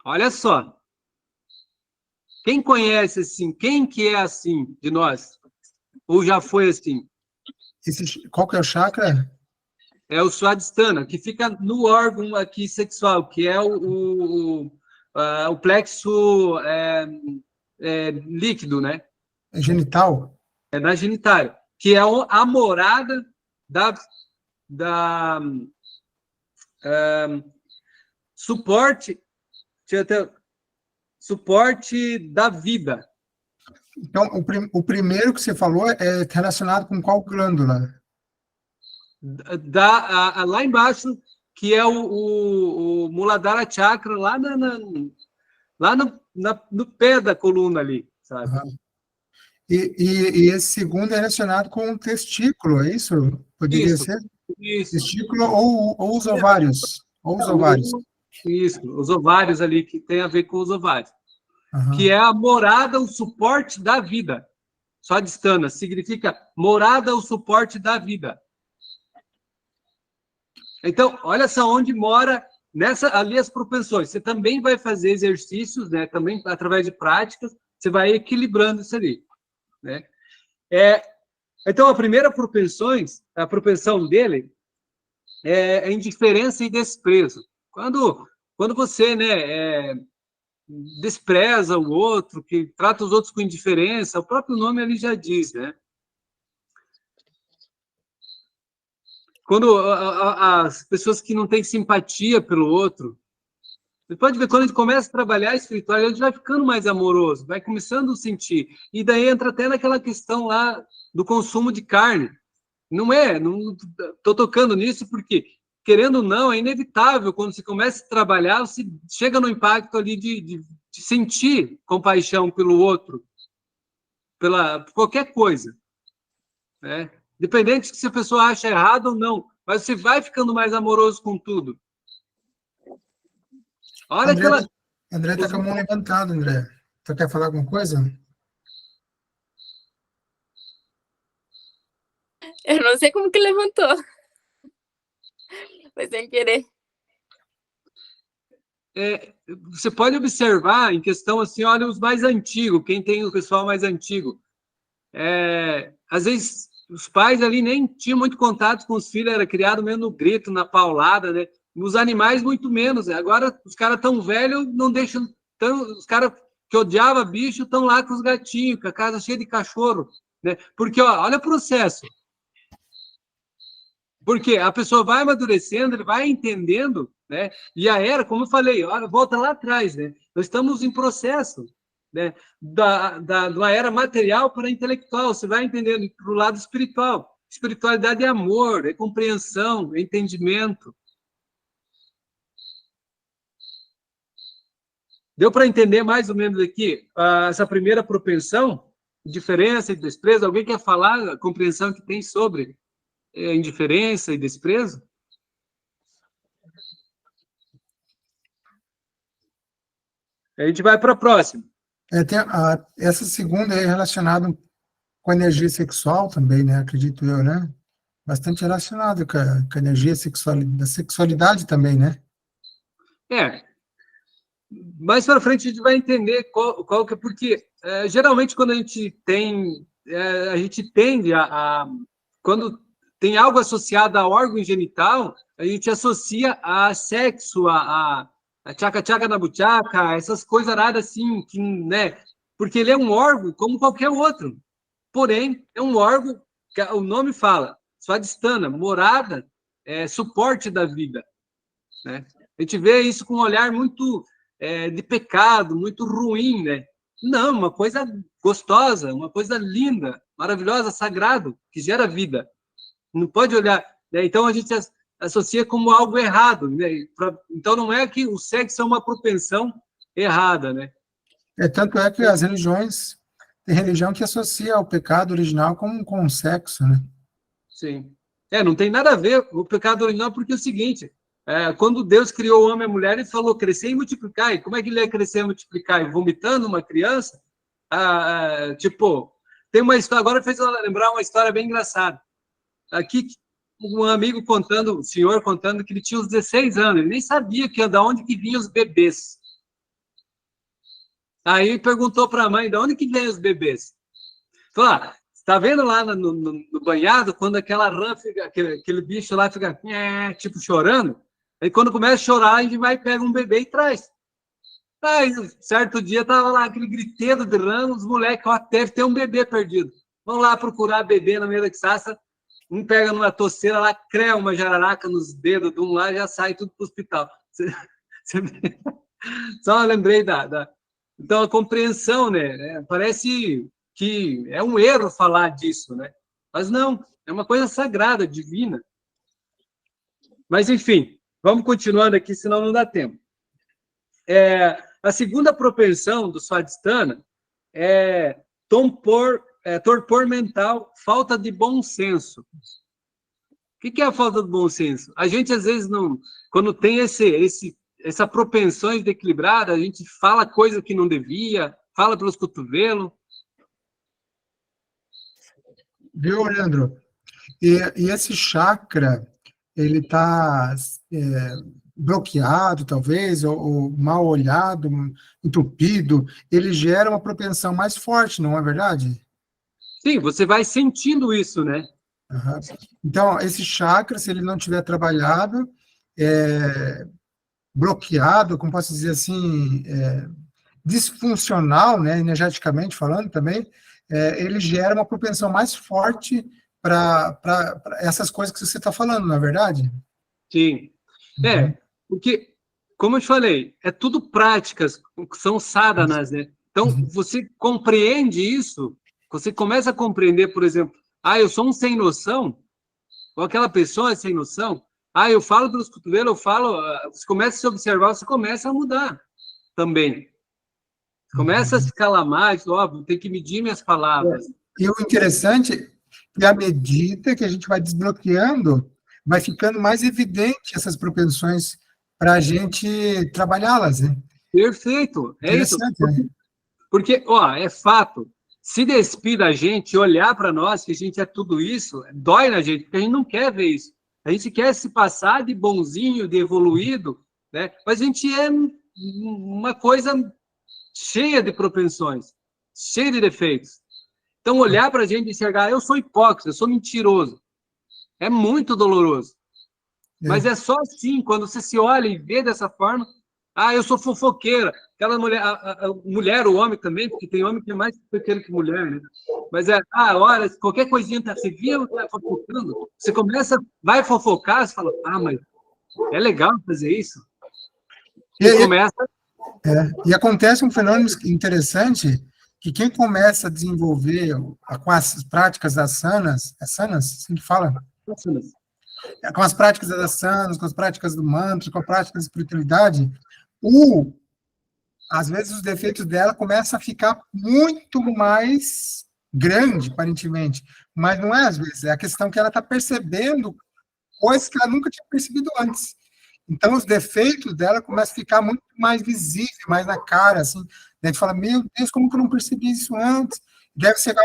Speaker 1: Olha só. Quem conhece assim? Quem que é assim de nós? Ou já foi assim?
Speaker 3: Qual que é o chakra?
Speaker 1: É o Swadhisthana, que fica no órgão aqui sexual, que é o plexo líquido, né?
Speaker 3: É genital?
Speaker 1: É na genitália, que é a morada suporte da vida.
Speaker 3: Então, o primeiro que você falou é relacionado com qual glândula?
Speaker 1: Lá embaixo, que é o Muladhara Chakra, lá no pé da coluna ali, sabe?
Speaker 3: Uhum. E esse segundo é relacionado com o testículo, é isso? Poderia ser?
Speaker 1: Isso.
Speaker 3: Testículo ou os ovários? Ou os ovários.
Speaker 1: Isso, os ovários ali, que tem a ver com os ovários.
Speaker 3: Uhum.
Speaker 1: Que é a morada, o suporte da vida. Swadhisthana significa morada, o suporte da vida. Então, olha só onde mora ali as propensões. Você também vai fazer exercícios, né? Também através de práticas, você vai equilibrando isso ali, né? Então, a propensão dele é indiferença e desprezo. Quando você, né, despreza o outro, que trata os outros com indiferença, o próprio nome ali já diz, né? Quando as pessoas que não têm simpatia pelo outro, você pode ver, quando a gente começa a trabalhar a espiritualidade, a gente vai ficando mais amoroso, vai começando a sentir. E daí entra até naquela questão lá do consumo de carne. Não estou tocando nisso porque, querendo ou não, é inevitável, quando você começa a trabalhar, você chega no impacto ali de sentir compaixão pelo outro, por qualquer coisa, né? Independente se a pessoa acha errado ou não, mas você vai ficando mais amoroso com tudo. Olha
Speaker 3: André está com a mão levantada, André. Você quer falar alguma coisa?
Speaker 4: Eu não sei como que levantou. Foi sem querer.
Speaker 1: Você pode observar em questão assim, olha, os mais antigos, quem tem o pessoal mais antigo. Às vezes, os pais ali nem tinham muito contato com os filhos, era criado mesmo no grito, na paulada, né? Os animais, muito menos. Né? Agora, os caras tão velhos, não deixam... os caras que odiavam bicho estão lá com os gatinhos, com a casa cheia de cachorro. Né? Porque, olha o processo. Porque a pessoa vai amadurecendo, ele vai entendendo, né? E a era, como eu falei, olha, volta lá atrás, né? Nós estamos em processo, né? Da era material para a intelectual, você vai entendendo para o lado espiritual. Espiritualidade é amor, é compreensão, é entendimento. Deu para entender mais ou menos aqui essa primeira propensão, diferença e desprezo? Alguém quer falar a compreensão que tem sobre indiferença e desprezo? A gente vai para a próxima.
Speaker 3: Essa segunda é relacionada com a energia sexual também, né? Acredito eu, né? Bastante relacionado com a energia sexual, da sexualidade também, né?
Speaker 1: Mais para frente a gente vai entender qual que é, porque geralmente quando a gente tende quando tem algo associado a órgão genital, a gente associa a sexo, a tchaca-tchaca na buchaca, essas coisas raras assim, que, né? Porque ele é um órgão como qualquer outro. Porém, é um órgão, que o nome fala, Svadhisthana, morada, suporte da vida. Né? A gente vê isso com um olhar muito de pecado, muito ruim, né? Não, uma coisa gostosa, uma coisa linda, maravilhosa, sagrado, que gera vida. Não pode olhar... Né? Então, a gente associa como algo errado. Né? Então, não é que o sexo é uma propensão errada, né?
Speaker 3: Tanto é que as religiões, tem religião que associa o pecado original com o sexo, né?
Speaker 1: Sim. Não tem nada a ver com o pecado original, porque é o seguinte, quando Deus criou o homem e a mulher, ele falou crescer e multiplicar. E como é que ele ia crescer e multiplicar? Vomitando uma criança? Tipo, tem uma história, agora fez eu lembrar uma história bem engraçada. Aqui, um amigo contando, o senhor contando que ele tinha uns 16 anos, ele nem sabia de onde que vinham os bebês. Aí perguntou para a mãe, de onde que vem os bebês? Falou, está vendo lá no banhado, quando aquela rã fica, aquele bicho lá fica, tipo, chorando? Aí quando começa a chorar, a gente vai e pega um bebê e traz. Aí, certo dia, estava lá aquele griteiro de rã, os moleques, deve ter um bebê perdido. Vão lá procurar bebê na meia da quiçaça, um pega numa toceira lá, cria uma jararaca nos dedos de um lá, já sai tudo para o hospital. Só lembrei Então, a compreensão, né? Parece que é um erro falar disso, né? Mas não, é uma coisa sagrada, divina. Mas, enfim, vamos continuando aqui, senão não dá tempo. A segunda propensão do Svadhisthana é torpor mental, falta de bom senso. O que é a falta de bom senso? A gente, às vezes, não, quando tem essa propensão desequilibrada, a gente fala coisa que não devia, fala pelos cotovelos.
Speaker 3: Viu, Leandro? E esse chakra, ele está bloqueado, talvez, ou mal olhado, entupido, ele gera uma propensão mais forte, não é verdade?
Speaker 1: Sim, você vai sentindo isso, né?
Speaker 3: Uhum. Então, esse chakra, se ele não tiver trabalhado, bloqueado, como posso dizer assim, disfuncional, né, energeticamente falando também, ele gera uma propensão mais forte para essas coisas que você está falando, não é verdade?
Speaker 1: Sim. Porque, como eu te falei, é tudo práticas, são sadhanas, né? Então, você compreende isso, você começa a compreender, por exemplo, eu sou um sem noção, ou aquela pessoa é sem noção, eu falo pelos cotovelos, eu falo, você começa a se observar, você começa a mudar também. Começa a se calamar, tem que medir minhas palavras.
Speaker 3: E o interessante é que, à medida que a gente vai desbloqueando, vai ficando mais evidente essas propensões para a gente trabalhá-las, né?
Speaker 1: Perfeito, é isso. Porque, é fato, se despir da gente, olhar para nós, que a gente é tudo isso, dói na gente, porque a gente não quer ver isso. A gente quer se passar de bonzinho, de evoluído, né? Mas a gente é uma coisa cheia de propensões, cheia de defeitos. Então, olhar para a gente e enxergar, eu sou hipócrita, eu sou mentiroso. É muito doloroso. Mas é só assim, quando você se olha e vê dessa forma, eu sou fofoqueira. Aquela mulher, a mulher, o homem também, porque tem homem que é mais fofoqueiro que mulher, né? Mas olha, qualquer coisinha, você via o cara fofocando, você vai fofocar, você fala, mas é legal fazer isso. E começa...
Speaker 3: E acontece um fenômeno interessante, que quem começa a desenvolver com as práticas das sanas, assim que fala? Com as práticas das sanas, com as práticas do mantra, com a prática da espiritualidade, às vezes os defeitos dela começam a ficar muito mais grande, aparentemente, mas não é às vezes, é a questão que ela está percebendo coisas que ela nunca tinha percebido antes. Então, os defeitos dela começam a ficar muito mais visíveis, mais na cara, assim. A gente fala, meu Deus, como que eu não percebi isso antes? Deve ser,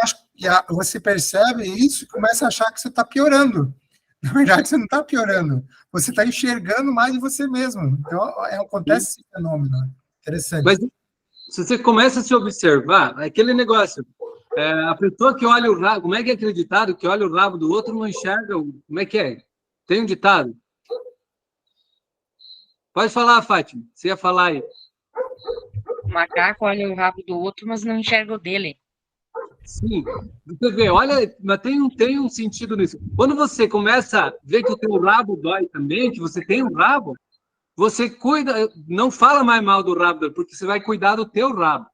Speaker 3: você percebe isso e começa a achar que você está piorando. Na verdade, você não está piorando. Você está enxergando mais de você mesmo. Então, acontece esse fenômeno. Interessante.
Speaker 1: Mas, se você começa a se observar, aquele negócio, a pessoa que olha o rabo, como é que é aquele ditado? Que olha o rabo do outro não enxerga, como é que é? Tem um ditado? Pode falar, Fátima. Você ia falar aí.
Speaker 5: O macaco olha o rabo do outro, mas não enxerga o dele.
Speaker 1: Sim. Você vê, olha, mas tem um sentido nisso. Quando você começa a ver que o teu rabo dói também, que você tem um rabo, você cuida, não fala mais mal do rabo, porque você vai cuidar do teu rabo,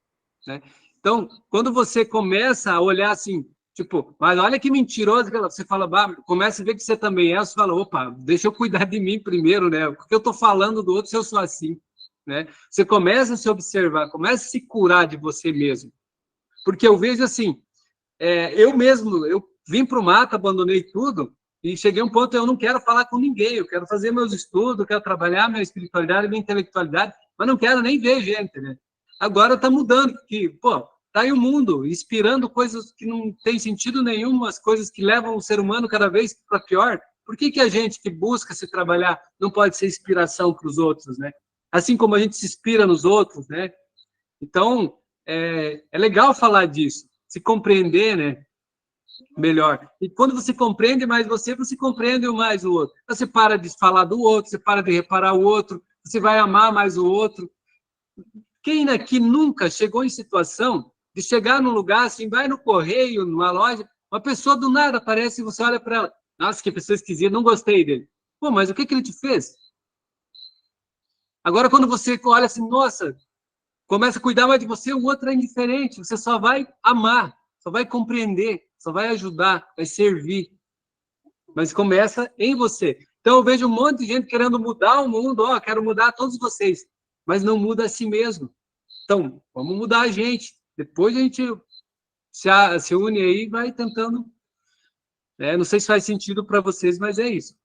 Speaker 1: né? Então, quando você começa a olhar assim, tipo, mas olha que mentiroso, você fala, bah, começa a ver que você também é, você fala, opa, deixa eu cuidar de mim primeiro, né? Porque eu tô falando do outro se eu sou assim, né? Você começa a se observar, começa a se curar de você mesmo. Porque eu vejo assim, eu mesmo, eu vim para o mato, abandonei tudo, e cheguei a um ponto eu não quero falar com ninguém, eu quero fazer meus estudos, eu quero trabalhar minha espiritualidade, minha intelectualidade, mas não quero nem ver gente, né? Agora está mudando, porque, pô, tá aí o mundo, inspirando coisas que não tem sentido nenhum, as coisas que levam o ser humano cada vez para pior. Por que a gente que busca se trabalhar não pode ser inspiração para os outros, né? Assim como a gente se inspira nos outros, né? Então, é legal falar disso, se compreender, né? Melhor. E quando você compreende mais você compreende mais o outro. Você para de falar do outro, você para de reparar o outro, você vai amar mais o outro. Quem aqui nunca chegou em situação de chegar num lugar assim, vai no correio, numa loja, uma pessoa do nada aparece e você olha para ela, nossa, que pessoa esquisita, não gostei dele. Pô, mas o que ele te fez? Agora, quando você olha assim, nossa, começa a cuidar mais de você, o outro é indiferente, você só vai amar, só vai compreender, só vai ajudar, vai servir. Mas começa em você. Então, eu vejo um monte de gente querendo mudar o mundo, quero mudar todos vocês, mas não muda a si mesmo. Então, vamos mudar a gente. Depois a gente se une aí e vai tentando. Não sei se faz sentido para vocês, mas é isso.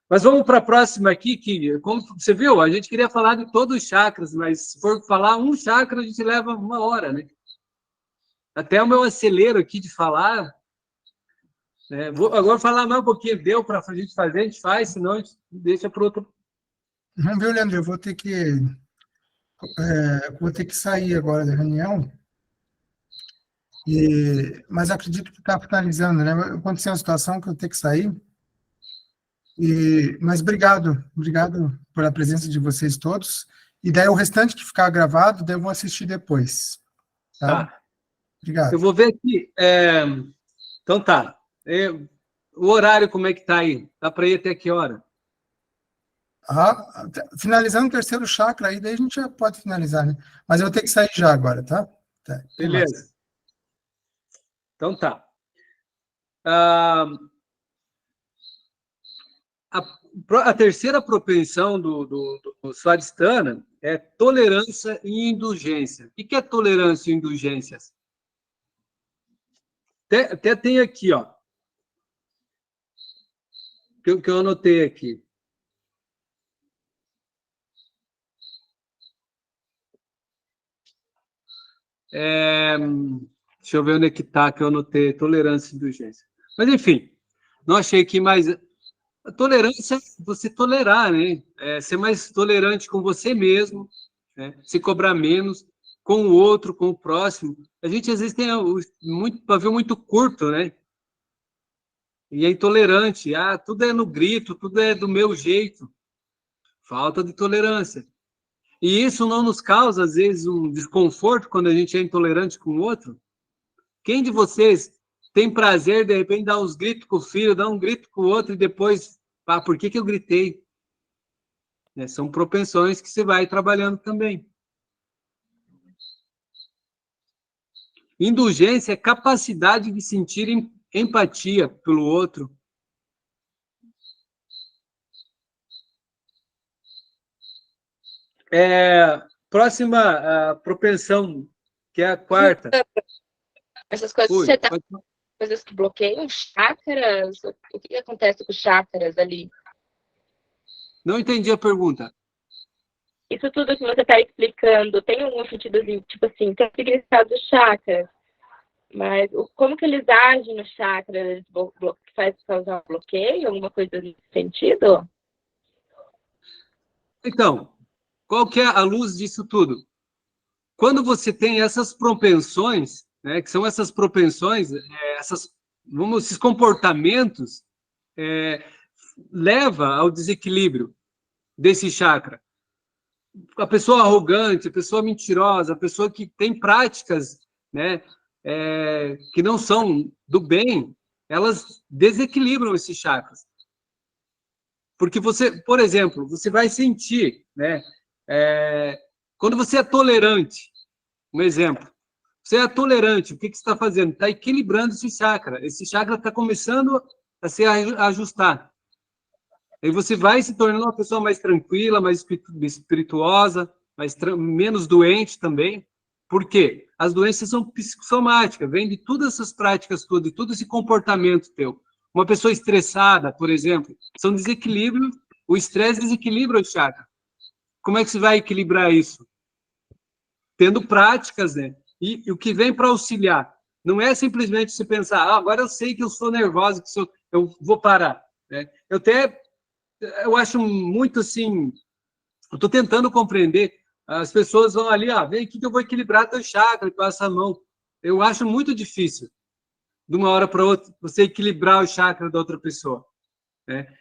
Speaker 1: Mas vamos para a próxima aqui, que, como você viu, a gente queria falar de todos os chakras, mas se for falar um chakra, a gente leva 1 hora, né? Até o meu acelero aqui de falar. Vou agora falar mais um pouquinho, deu para a gente fazer, a gente faz, senão a gente deixa para outro.
Speaker 3: Não, viu, Leandro? Eu vou ter que sair agora da reunião, mas acredito que está finalizando, né? Aconteceu uma situação que eu tenho que sair, mas obrigado pela presença de vocês todos, e daí o restante que ficar gravado, daí eu vou assistir depois, tá? Obrigado.
Speaker 1: Eu vou ver aqui, então tá, o horário como é que tá aí? Dá para ir até que hora?
Speaker 3: Finalizando o terceiro chakra, aí daí a gente já pode finalizar, né? Mas eu vou ter que sair já agora, tá?
Speaker 1: Beleza. Então tá. A terceira propensão do Svadhisthana é tolerância e indulgência. O que é tolerância e indulgências? Até tem aqui, ó, que eu anotei aqui. Deixa eu ver onde é que está, que eu anotei, tolerância e indulgência. Mas, enfim, não achei aqui mais... A tolerância é você tolerar, né? Ser mais tolerante com você mesmo, né? Se cobrar menos com o outro, com o próximo. A gente, às vezes, tem muito pavio muito curto, né? E é intolerante. Tudo é no grito, tudo é do meu jeito. Falta de tolerância. E isso não nos causa, às vezes, um desconforto quando a gente é intolerante com o outro? Quem de vocês tem prazer, de repente, dar uns gritos com o filho, dar um grito com o outro e depois, por que eu gritei? São propensões que você vai trabalhando também. Indulgência é capacidade de sentir empatia pelo outro. Próxima propensão, que é a quarta.
Speaker 4: Essas coisas, coisas que bloqueiam chakras? O que acontece com os chakras ali?
Speaker 1: Não entendi a pergunta.
Speaker 4: Isso tudo que você está explicando, tem algum sentidozinho, tipo assim, tem o significado dos chakras, mas como que eles agem nos chakras? Faz causar bloqueio, alguma coisa nesse sentido?
Speaker 1: Então, qual que é a luz disso tudo? Quando você tem essas propensões, né, que são essas propensões, esses comportamentos, leva ao desequilíbrio desse chakra. a pessoa arrogante, a pessoa mentirosa, a pessoa que tem práticas, né, que não são do bem, elas desequilibram esses chakras. Porque você, por exemplo, você vai sentir, né, quando você é tolerante, um exemplo, você é tolerante, o que você está fazendo? Está equilibrando esse chakra. Esse chakra está começando a se ajustar. Aí você vai se tornando uma pessoa mais tranquila, mais espirituosa, menos doente também. Por quê? As doenças são psicossomáticas, vem de todas essas práticas todas, de todo esse comportamento teu. Uma pessoa estressada, por exemplo, são desequilíbrios, o estresse desequilibra o chakra. Como é que você vai equilibrar isso? Tendo práticas, né? E o que vem para auxiliar não é simplesmente você pensar, agora eu sei que eu sou nervosa, eu vou parar. Né? Eu acho muito assim, eu estou tentando compreender, as pessoas vão ali, vem aqui que eu vou equilibrar teu chakra, passa a mão. Eu acho muito difícil, de uma hora para outra, você equilibrar o chakra da outra pessoa. Né?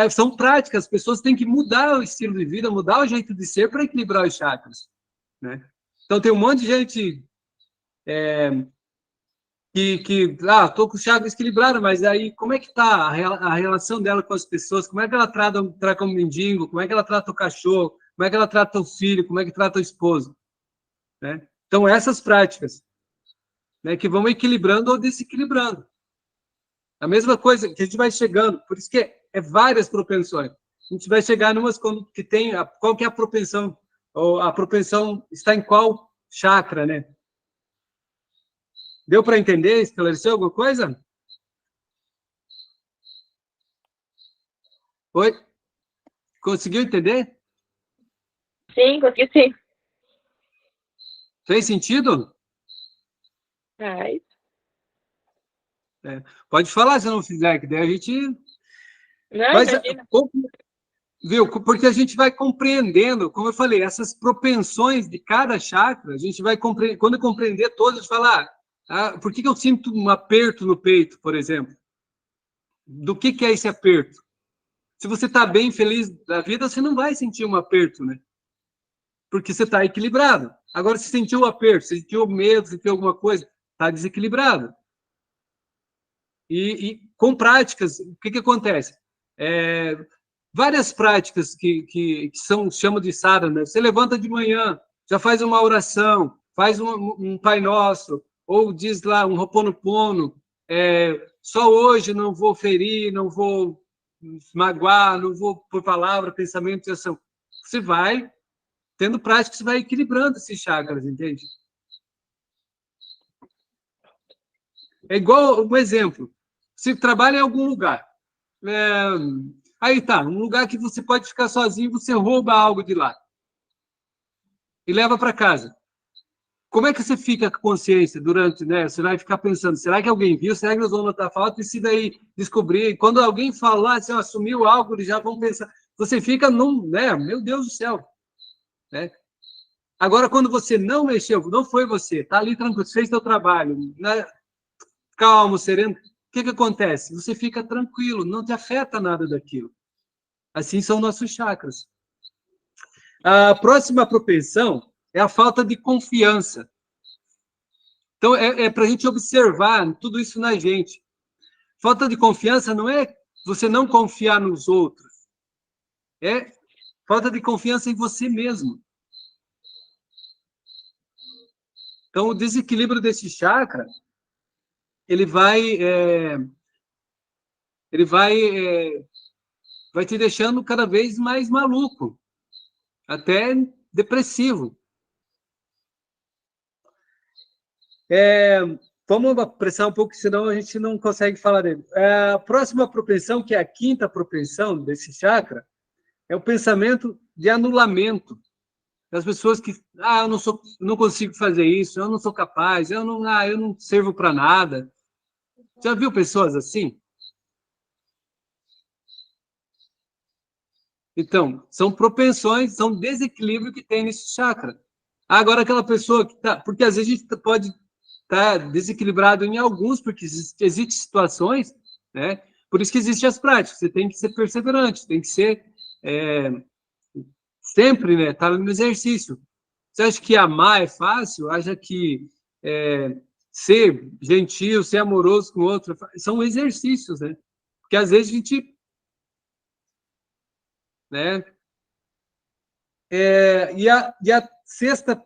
Speaker 1: São práticas, as pessoas têm que mudar o estilo de vida, mudar o jeito de ser para equilibrar os chakras. Né? Então, tem um monte de gente estou com o chakra equilibrado, mas aí como é que está a relação dela com as pessoas? Como é que ela trata o mendigo? Como é que ela trata o cachorro? Como é que ela trata o filho? Como é que trata o esposo? Né? Então, essas práticas, né, que vão equilibrando ou desequilibrando. A mesma coisa que a gente vai chegando, por isso que é várias propensões. A gente vai chegar numas que tem, qual que é a propensão, ou a propensão está em qual chakra, né? Deu para entender? Esclareceu alguma coisa? Oi? Conseguiu entender?
Speaker 4: Sim, consegui sim.
Speaker 1: Fez sentido?
Speaker 4: Ai.
Speaker 1: Pode falar se não fizer, que daí a gente...
Speaker 4: Não,
Speaker 1: Mas,
Speaker 4: imagina.
Speaker 1: viu? Porque a gente vai compreendendo, como eu falei, essas propensões de cada chakra, a gente vai compreender, quando compreender todas, falar, por que eu sinto um aperto no peito, por exemplo? Do que é esse aperto? Se você está bem, feliz da vida, você não vai sentir um aperto, né? Porque você está equilibrado. Agora, se sentiu o aperto, sentiu medo, sentiu alguma coisa, está desequilibrado. E com práticas, o que acontece? Várias práticas que chamam de sadhana. Você levanta de manhã, já faz uma oração, faz um Pai Nosso, ou diz lá um Ho'oponopono, só hoje não vou ferir, não vou magoar, não vou por palavra, pensamento e ação. Você vai tendo prática, você vai equilibrando esses chakras, entende? É igual um exemplo. Você trabalha em algum lugar. Aí tá, um lugar que você pode ficar sozinho, você rouba algo de lá e leva para casa. Como é que você fica com consciência durante, né? Você vai ficar pensando, será que alguém viu? Será que nós vamos notar falta? E se daí descobrir, quando alguém falar, se assumiu algo, eles já vão pensar. Você fica né? Meu Deus do céu. Né? Agora, quando você não mexeu, não foi você, tá ali tranquilo, fez seu trabalho, né? Calmo, sereno, o que acontece? Você fica tranquilo, não te afeta nada daquilo. Assim são nossos chakras. A próxima propensão é a falta de confiança. Então, para a gente observar tudo isso na gente. Falta de confiança não é você não confiar nos outros. É falta de confiança em você mesmo. Então, o desequilíbrio desse chakra, ele vai te deixando cada vez mais maluco, até depressivo. Vamos apressar um pouco, senão a gente não consegue falar dele. A próxima propensão, que é a quinta propensão desse chakra, é o pensamento de anulamento. Das pessoas que, eu não consigo fazer isso, eu não sou capaz, eu não servo para nada. Já viu pessoas assim? Então, são propensões, são desequilíbrio que tem nesse chakra. Agora, aquela pessoa que está... Porque às vezes a gente pode estar desequilibrado em alguns, porque existem situações, né? Por isso que existem as práticas. Você tem que ser perseverante, tem que ser sempre, né, tá no exercício. Você acha que amar é fácil? Acha que ser gentil, ser amoroso com o outro, são exercícios, né? Porque às vezes a gente, né? E a sexta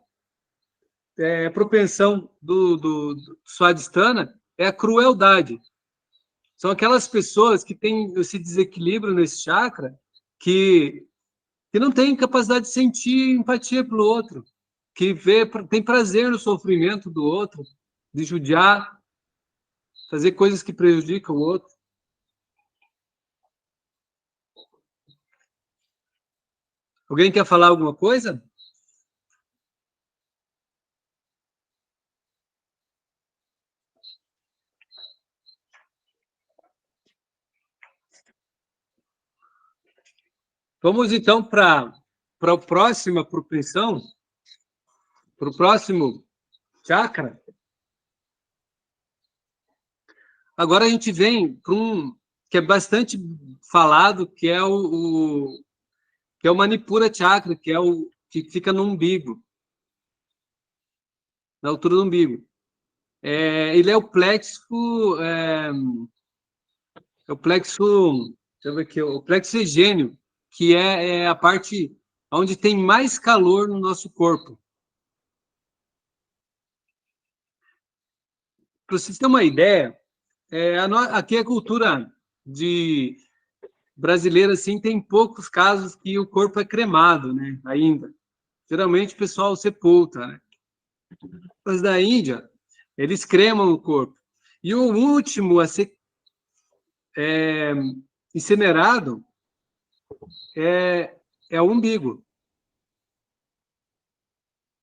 Speaker 1: propensão do Swadhisthana é a crueldade. São aquelas pessoas que têm esse desequilíbrio nesse chakra que não têm capacidade de sentir empatia pelo outro, que tem prazer no sofrimento do outro, de judiar, fazer coisas que prejudicam o outro. Alguém quer falar alguma coisa? Vamos, então, para a próxima propensão, para o próximo chakra. Agora a gente vem para um que é bastante falado, que é o Manipura Chakra, que é o que fica no umbigo, na altura do umbigo. Ele é o plexo, deixa eu ver aqui, o plexo egêneo, que é a parte onde tem mais calor no nosso corpo. Para vocês terem uma ideia, aqui a cultura brasileira assim, tem poucos casos que o corpo é cremado, né, ainda. Geralmente o pessoal sepulta, né? Mas da Índia, eles cremam o corpo. E o último a ser incinerado é o umbigo.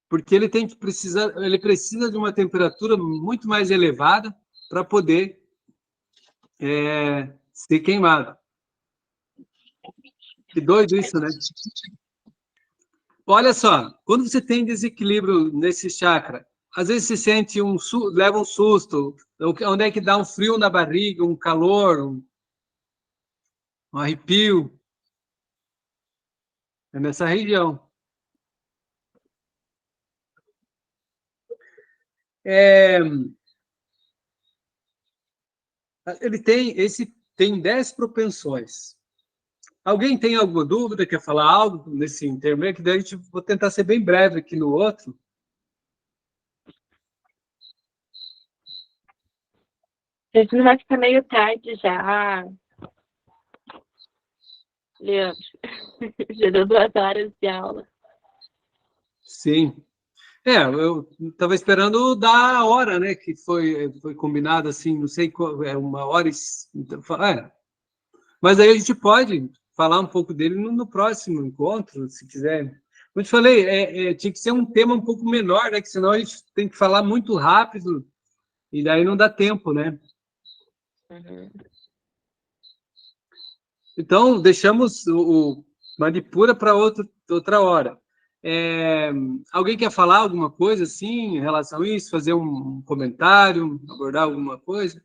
Speaker 1: Porque ele precisa de uma temperatura muito mais elevada para poder ser queimado. Que doido isso, né? Olha só, quando você tem desequilíbrio nesse chakra, às vezes você sente leva um susto, onde é que dá um frio na barriga, um calor, um arrepio. É nessa região. Ele tem 10 propensões. Alguém tem alguma dúvida, quer falar algo nesse intermédio? Que daí vou tentar ser bem breve aqui no outro.
Speaker 4: A gente não vai ficar meio tarde já, Leandro. Já deu 2 horas de aula.
Speaker 1: Sim. Eu estava esperando dar a hora, né? Que foi combinado assim, não sei qual, 1h. Então, mas aí a gente pode falar um pouco dele no próximo encontro, se quiser. Como eu te falei, tinha que ser um tema um pouco menor, né? Que senão a gente tem que falar muito rápido e daí não dá tempo, né?
Speaker 4: Uhum.
Speaker 1: Então, deixamos o Manipura para outra hora. Alguém quer falar alguma coisa assim em relação a isso? Fazer um comentário, abordar alguma coisa?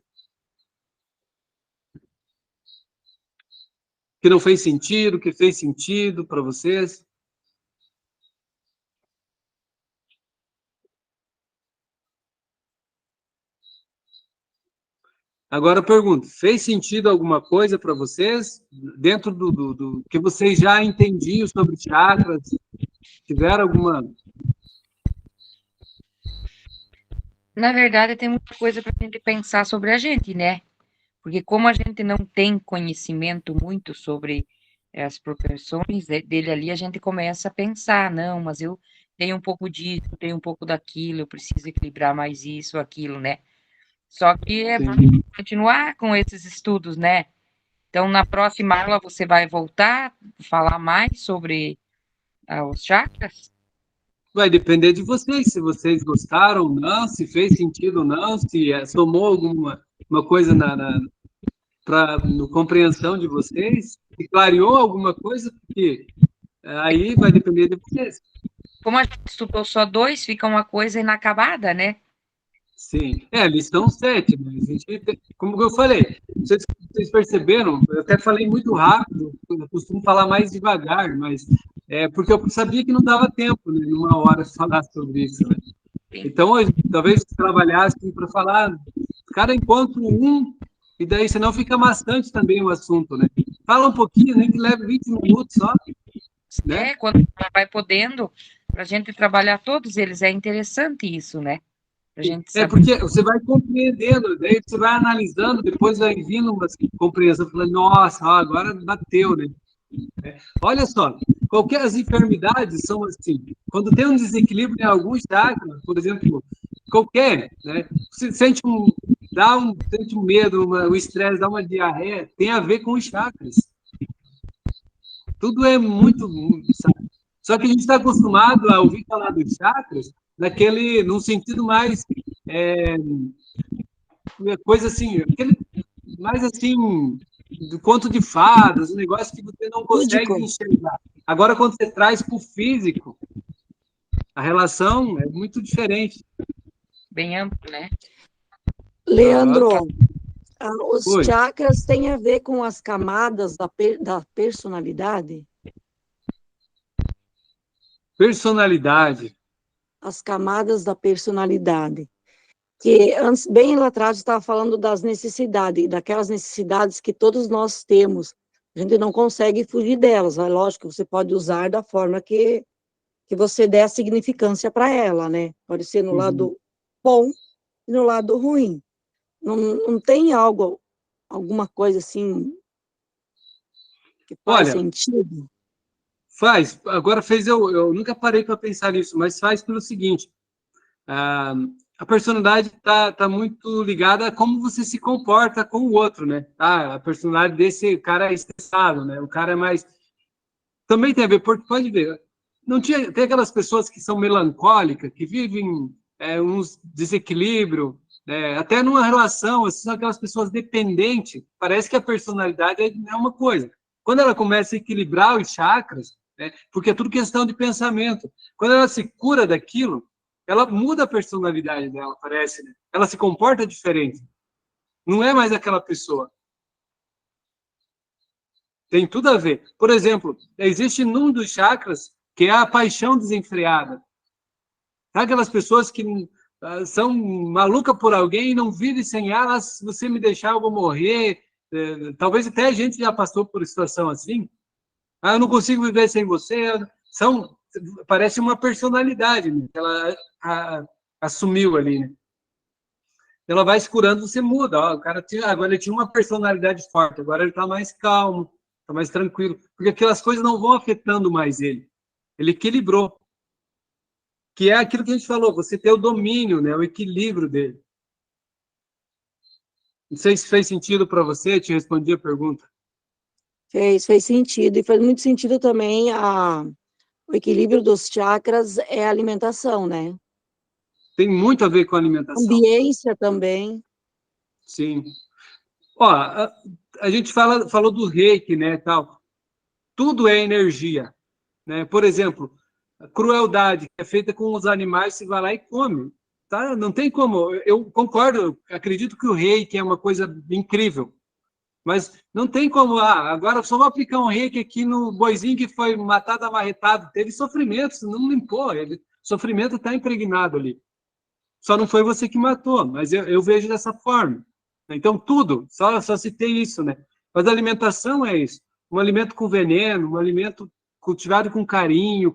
Speaker 1: Que não fez sentido, que fez sentido para vocês? Agora eu pergunto, fez sentido alguma coisa para vocês? Dentro do que vocês já entendiam sobre chakras? Tiveram alguma...
Speaker 5: Na verdade, tem muita coisa para a gente pensar sobre a gente, né? Porque como a gente não tem conhecimento muito sobre as propensões dele ali, a gente começa a pensar, não, mas eu tenho um pouco disso, tenho um pouco daquilo, eu preciso equilibrar mais isso, aquilo, né? Só que é bom continuar com esses estudos, né? Então, na próxima aula, você vai voltar a falar mais sobre os chakras?
Speaker 1: Vai depender de vocês, se vocês gostaram ou não, se fez sentido ou não, se somou alguma coisa na compreensão de vocês, se clareou alguma coisa, porque aí vai depender de vocês.
Speaker 5: Como a gente estudou só 2, fica uma coisa inacabada, né?
Speaker 1: Sim, lição 7, né? Como eu falei, vocês perceberam, eu até falei muito rápido, eu costumo falar mais devagar, mas porque eu sabia que não dava tempo, né, numa hora, falar sobre isso, né? Então, talvez trabalhasse para falar, cada encontro um, e daí senão fica maçante também o assunto, né? Fala um pouquinho, nem que leve 20 minutos só, né?
Speaker 5: Quando vai podendo, para a gente trabalhar todos eles, é interessante isso, né? Pra gente saber.
Speaker 1: Porque você vai compreendendo, daí você vai analisando, depois vai vindo uma compreensão, falando, nossa, ó, agora bateu, né? Olha só, as enfermidades são assim, quando tem um desequilíbrio em alguns chakras, por exemplo, qualquer, né? Você sente sente um medo, o estresse, dá uma diarreia, tem a ver com os chakras. Tudo é muito, sabe? Só que a gente está acostumado a ouvir falar dos chakras num sentido mais coisa assim, mais assim do conto de fadas, um negócio que você não consegue enxergar. Agora, quando você traz para o físico, a relação é muito diferente.
Speaker 5: Bem amplo, né?
Speaker 6: Leandro, os chakras têm a ver com as camadas da personalidade?
Speaker 1: Personalidade.
Speaker 6: As camadas da personalidade. Que antes, bem lá atrás, estava falando das necessidades, daquelas necessidades que todos nós temos. A gente não consegue fugir delas. É lógico que você pode usar da forma que você der a significância para ela, né? Pode ser no lado bom e no lado ruim. Não tem alguma coisa assim que faz sentido?
Speaker 1: Faz. Agora eu nunca parei para pensar nisso, mas faz pelo seguinte: a personalidade tá muito ligada a como você se comporta com o outro, né? A personalidade desse cara é estressado, né? O cara é mais. Também tem a ver, porque pode ver, tem aquelas pessoas que são melancólicas, que vivem uns desequilíbrio, até numa relação, assim, são aquelas pessoas dependentes. Parece que a personalidade é uma coisa. Quando ela começa a equilibrar os chakras, né, porque é tudo questão de pensamento. Quando ela se cura daquilo, ela muda a personalidade dela, parece, né? Ela se comporta diferente. Não é mais aquela pessoa. Tem tudo a ver. Por exemplo, existe num dos chakras que é a paixão desenfreada. Sabe aquelas pessoas que são malucas por alguém e não vivem sem ela, se você me deixar eu vou morrer. Talvez até a gente já passou por situação assim. Eu não consigo viver sem você. Parece uma personalidade, né, que ela assumiu ali, né? Ela vai se curando, você muda. Ó, agora ele tinha uma personalidade forte, agora ele está mais calmo, está mais tranquilo, porque aquelas coisas não vão afetando mais ele. Ele equilibrou. Que é aquilo que a gente falou, você ter o domínio, né, o equilíbrio dele. Não sei se fez sentido para você, te respondi a pergunta.
Speaker 6: Fez sentido, e faz muito sentido também o equilíbrio dos chakras é a alimentação, né?
Speaker 1: Tem muito a ver com a alimentação.
Speaker 6: Ambiência também.
Speaker 1: Sim. Ó, a gente falou do reiki, né, tal. Tudo é energia, né? Por exemplo, a crueldade que é feita com os animais, você vai lá e come, tá? Não tem como. Eu concordo, acredito que o reiki é uma coisa incrível, mas não tem como. Agora só vou aplicar um reiki aqui no boizinho que foi matado, amarretado. Teve sofrimento, não limpou. Sofrimento está impregnado ali. Só não foi você que matou, mas eu vejo dessa forma. Então, tudo, só citei isso, né? Mas a alimentação é isso. Um alimento com veneno, um alimento cultivado com carinho,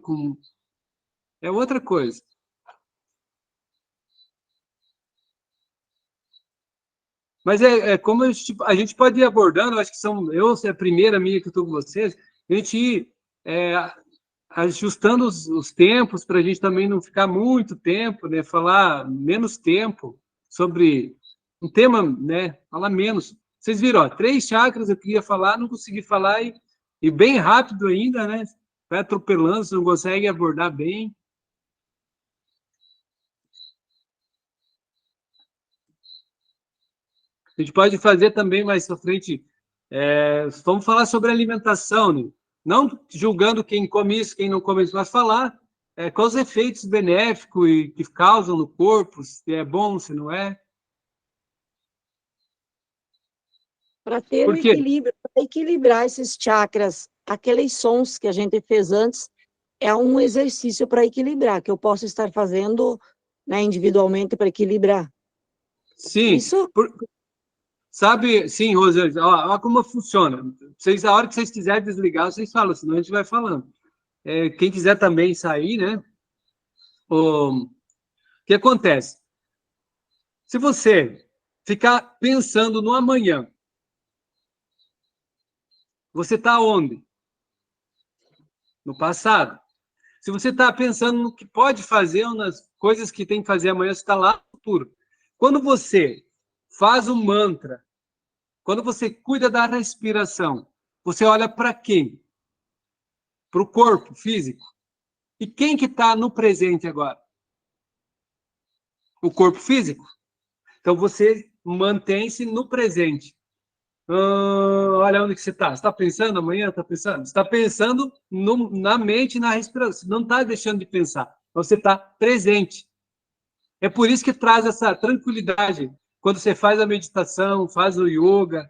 Speaker 1: é outra coisa. Mas como a gente pode ir abordando, acho que é a primeira minha que eu estou com vocês, a gente ir ajustando os tempos para a gente também não ficar muito tempo, né? Falar menos tempo sobre um tema, né? Falar menos. Vocês viram, ó, 3 chakras eu queria falar, não consegui falar e bem rápido ainda, né? Vai atropelando, você não consegue abordar bem. A gente pode fazer também mais para frente, vamos falar sobre alimentação, né? Não julgando quem come isso, quem não come isso, mas falar quais os efeitos benéficos que causam no corpo, se é bom, se não é.
Speaker 6: Para ter o equilíbrio, para equilibrar esses chakras, aqueles sons que a gente fez antes, é um exercício para equilibrar, que eu posso estar fazendo, né, individualmente para equilibrar.
Speaker 1: Sim,
Speaker 6: Isso
Speaker 1: sabe, sim, Rosângela, ó, ó como funciona. Vocês, a hora que vocês quiserem desligar, vocês falam, senão a gente vai falando. Quem quiser também sair, né? O que acontece? Se você ficar pensando no amanhã, você está onde? No passado. Se você está pensando no que pode fazer ou nas coisas que tem que fazer amanhã, você está lá no futuro. Quando você faz um mantra, quando você cuida da respiração, você olha para quem? Para o corpo físico. E quem que está no presente agora? O corpo físico. Então, você mantém-se no presente. Olha onde que você está. Você está pensando amanhã? Está pensando? Você está pensando na mente e na respiração. Você não está deixando de pensar. Você está presente. É por isso que traz essa tranquilidade quando você faz a meditação, faz o yoga,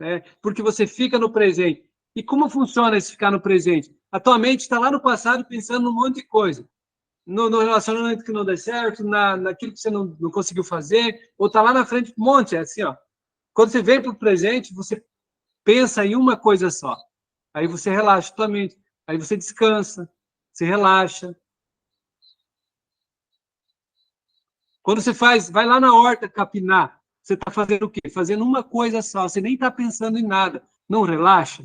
Speaker 1: né? Porque você fica no presente. E como funciona esse ficar no presente? A tua mente está lá no passado pensando num monte de coisa. No relacionamento que não deu certo, naquilo que você não conseguiu fazer, ou está lá na frente um monte, é assim, ó. Quando você vem para o presente, você pensa em uma coisa só. Aí você relaxa a tua mente. Aí você descansa, você relaxa. Quando você vai lá na horta capinar, você está fazendo o quê? Fazendo uma coisa só, você nem está pensando em nada. Não relaxa?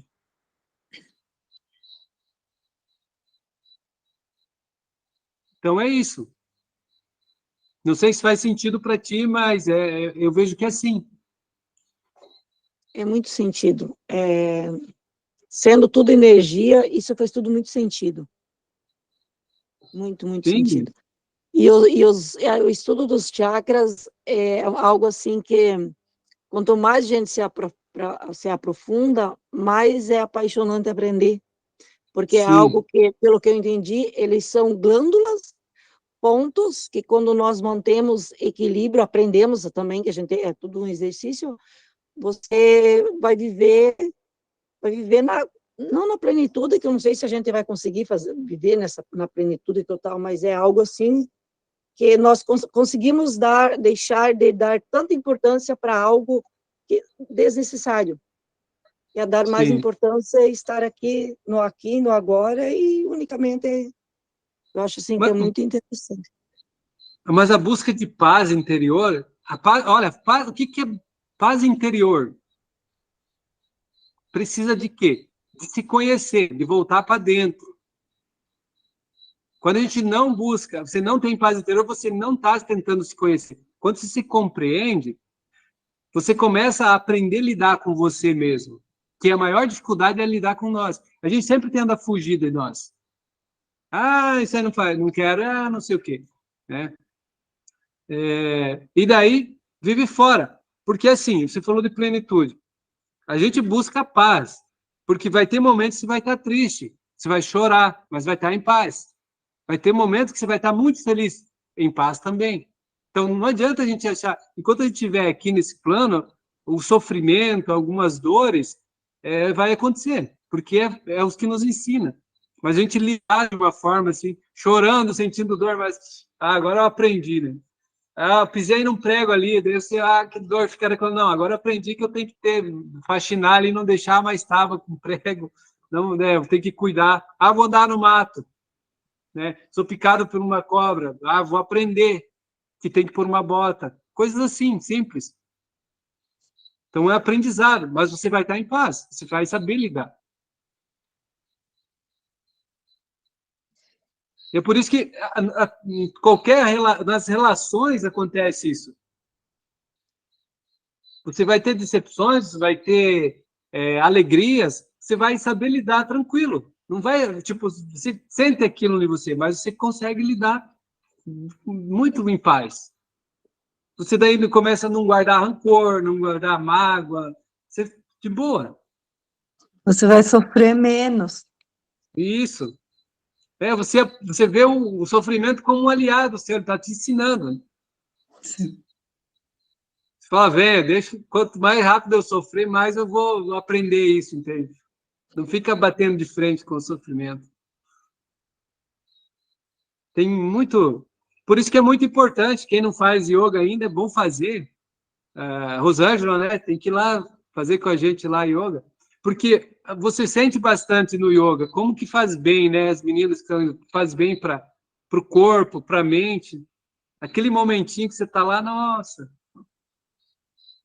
Speaker 1: Então é isso. Não sei se faz sentido para ti, mas eu vejo que é assim.
Speaker 6: é muito sentido. Sendo tudo energia, isso faz tudo muito sentido. Muito, muito
Speaker 1: Sim,
Speaker 6: sentido. O estudo dos chakras é algo assim que, quanto mais a gente se aprofunda, mais é apaixonante aprender, porque é algo
Speaker 1: sim,
Speaker 6: que, pelo que eu entendi, eles são glândulas, pontos que quando nós mantemos equilíbrio, aprendemos também, que a gente é tudo um exercício, você vai viver não na plenitude, que eu não sei se a gente vai conseguir viver na plenitude total, mas é algo assim que nós conseguimos deixar de dar tanta importância para algo desnecessário, que é dar mais
Speaker 1: sim.
Speaker 6: importância e estar aqui, no agora, e unicamente, eu acho assim que é
Speaker 1: Mas,
Speaker 6: muito interessante.
Speaker 1: mas a busca de paz interior, olha, o que é paz interior? Precisa de quê? De se conhecer, de voltar para dentro. Quando a gente não busca, você não tem paz interior, você não está tentando se conhecer. Quando você se compreende, você começa a aprender a lidar com você mesmo. Que a maior dificuldade é lidar com nós. A gente sempre tenta fugir de nós. Ah, isso aí não faz, não quero, não sei o quê. Né? E daí, vive fora. Porque assim, você falou de plenitude. A gente busca a paz. Porque vai ter momentos que você vai estar triste, você vai chorar, mas vai estar em paz. Vai ter momentos que você vai estar muito feliz, em paz também. Então, não adianta a gente achar, enquanto a gente estiver aqui nesse plano, o sofrimento, algumas dores, vai acontecer, porque é os que nos ensina. Mas a gente lidar de uma forma assim, chorando, sentindo dor, mas agora eu aprendi, né? Eu pisei num prego ali, daí você, que dor, fica reclamando. Não, agora eu aprendi que eu tenho que faxinar ali, não deixar mais tábua com prego, não, né, eu tenho que cuidar. Vou andar no mato, né? Sou picado por uma cobra, vou aprender que tem que pôr uma bota. Coisas assim, simples. Então é aprendizado, mas você vai estar em paz, você vai saber lidar. É por isso que nas relações acontece isso. Você vai ter decepções, vai ter alegrias, você vai saber lidar tranquilo. Não vai, tipo, você sente aquilo em você, mas você consegue lidar muito em paz. Você daí começa a não guardar rancor, não guardar mágoa, você, de boa.
Speaker 7: Você vai sofrer menos.
Speaker 1: Isso. Você vê o sofrimento como um aliado, você está te ensinando.
Speaker 7: Sim.
Speaker 1: Você fala, quanto mais rápido eu sofrer, mais eu vou aprender isso, entende? Não fica batendo de frente com o sofrimento. Tem muito... Por isso que é muito importante, quem não faz yoga ainda, é bom fazer. Rosângela, né, tem que ir lá fazer com a gente lá yoga, porque você sente bastante no yoga, como que faz bem, né, as meninas que faz bem para o corpo, para a mente, aquele momentinho que você está lá, nossa.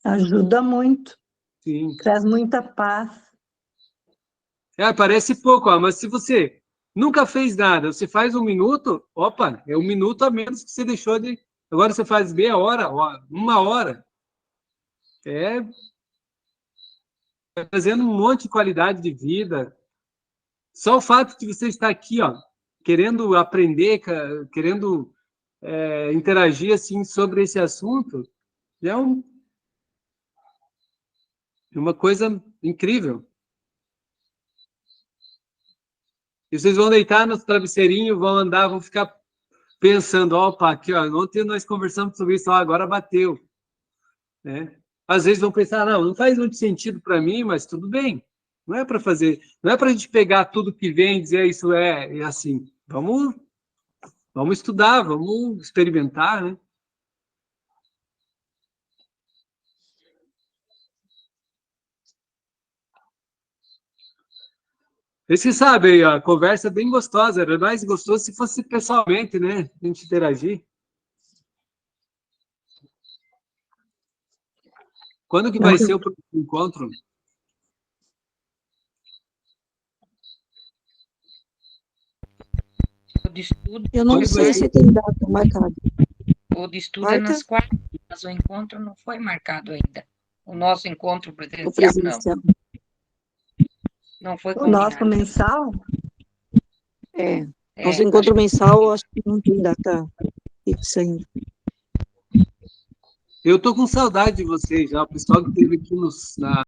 Speaker 7: Ajuda muito,
Speaker 1: Sim.
Speaker 7: traz muita paz.
Speaker 1: Parece pouco, mas se você nunca fez nada, você faz 1 minuto, opa, é 1 minuto a menos que você deixou de... Agora você faz meia hora, 1 hora. Trazendo um monte de qualidade de vida. Só o fato de você estar aqui, ó, querendo aprender, querendo interagir assim sobre esse assunto, já é uma coisa incrível. E vocês vão deitar no travesseirinho, vão andar, vão ficar pensando, opa, aqui, ó, ontem nós conversamos sobre isso, ó, agora bateu. Né? Às vezes vão pensar, não faz muito sentido para mim, mas tudo bem. Não é para fazer, não é para a gente pegar tudo que vem e dizer isso é assim. Vamos estudar, vamos experimentar, né? Você sabe, a conversa é bem gostosa, era mais gostoso se fosse pessoalmente, né? A gente interagir. Quando que vai ser o próximo encontro?
Speaker 5: O de estudo,
Speaker 6: Eu não sei se tem data marcada.
Speaker 5: o de estudo é nas quartas, mas o encontro não foi marcado ainda. O nosso encontro
Speaker 6: O
Speaker 5: presencial,
Speaker 6: presencial.
Speaker 5: não foi
Speaker 7: O
Speaker 5: combinado.
Speaker 7: nosso mensal?
Speaker 6: Nosso encontro mensal, acho que não tem data fixa ainda.
Speaker 1: Eu tô com saudade de vocês já, o pessoal que esteve aqui na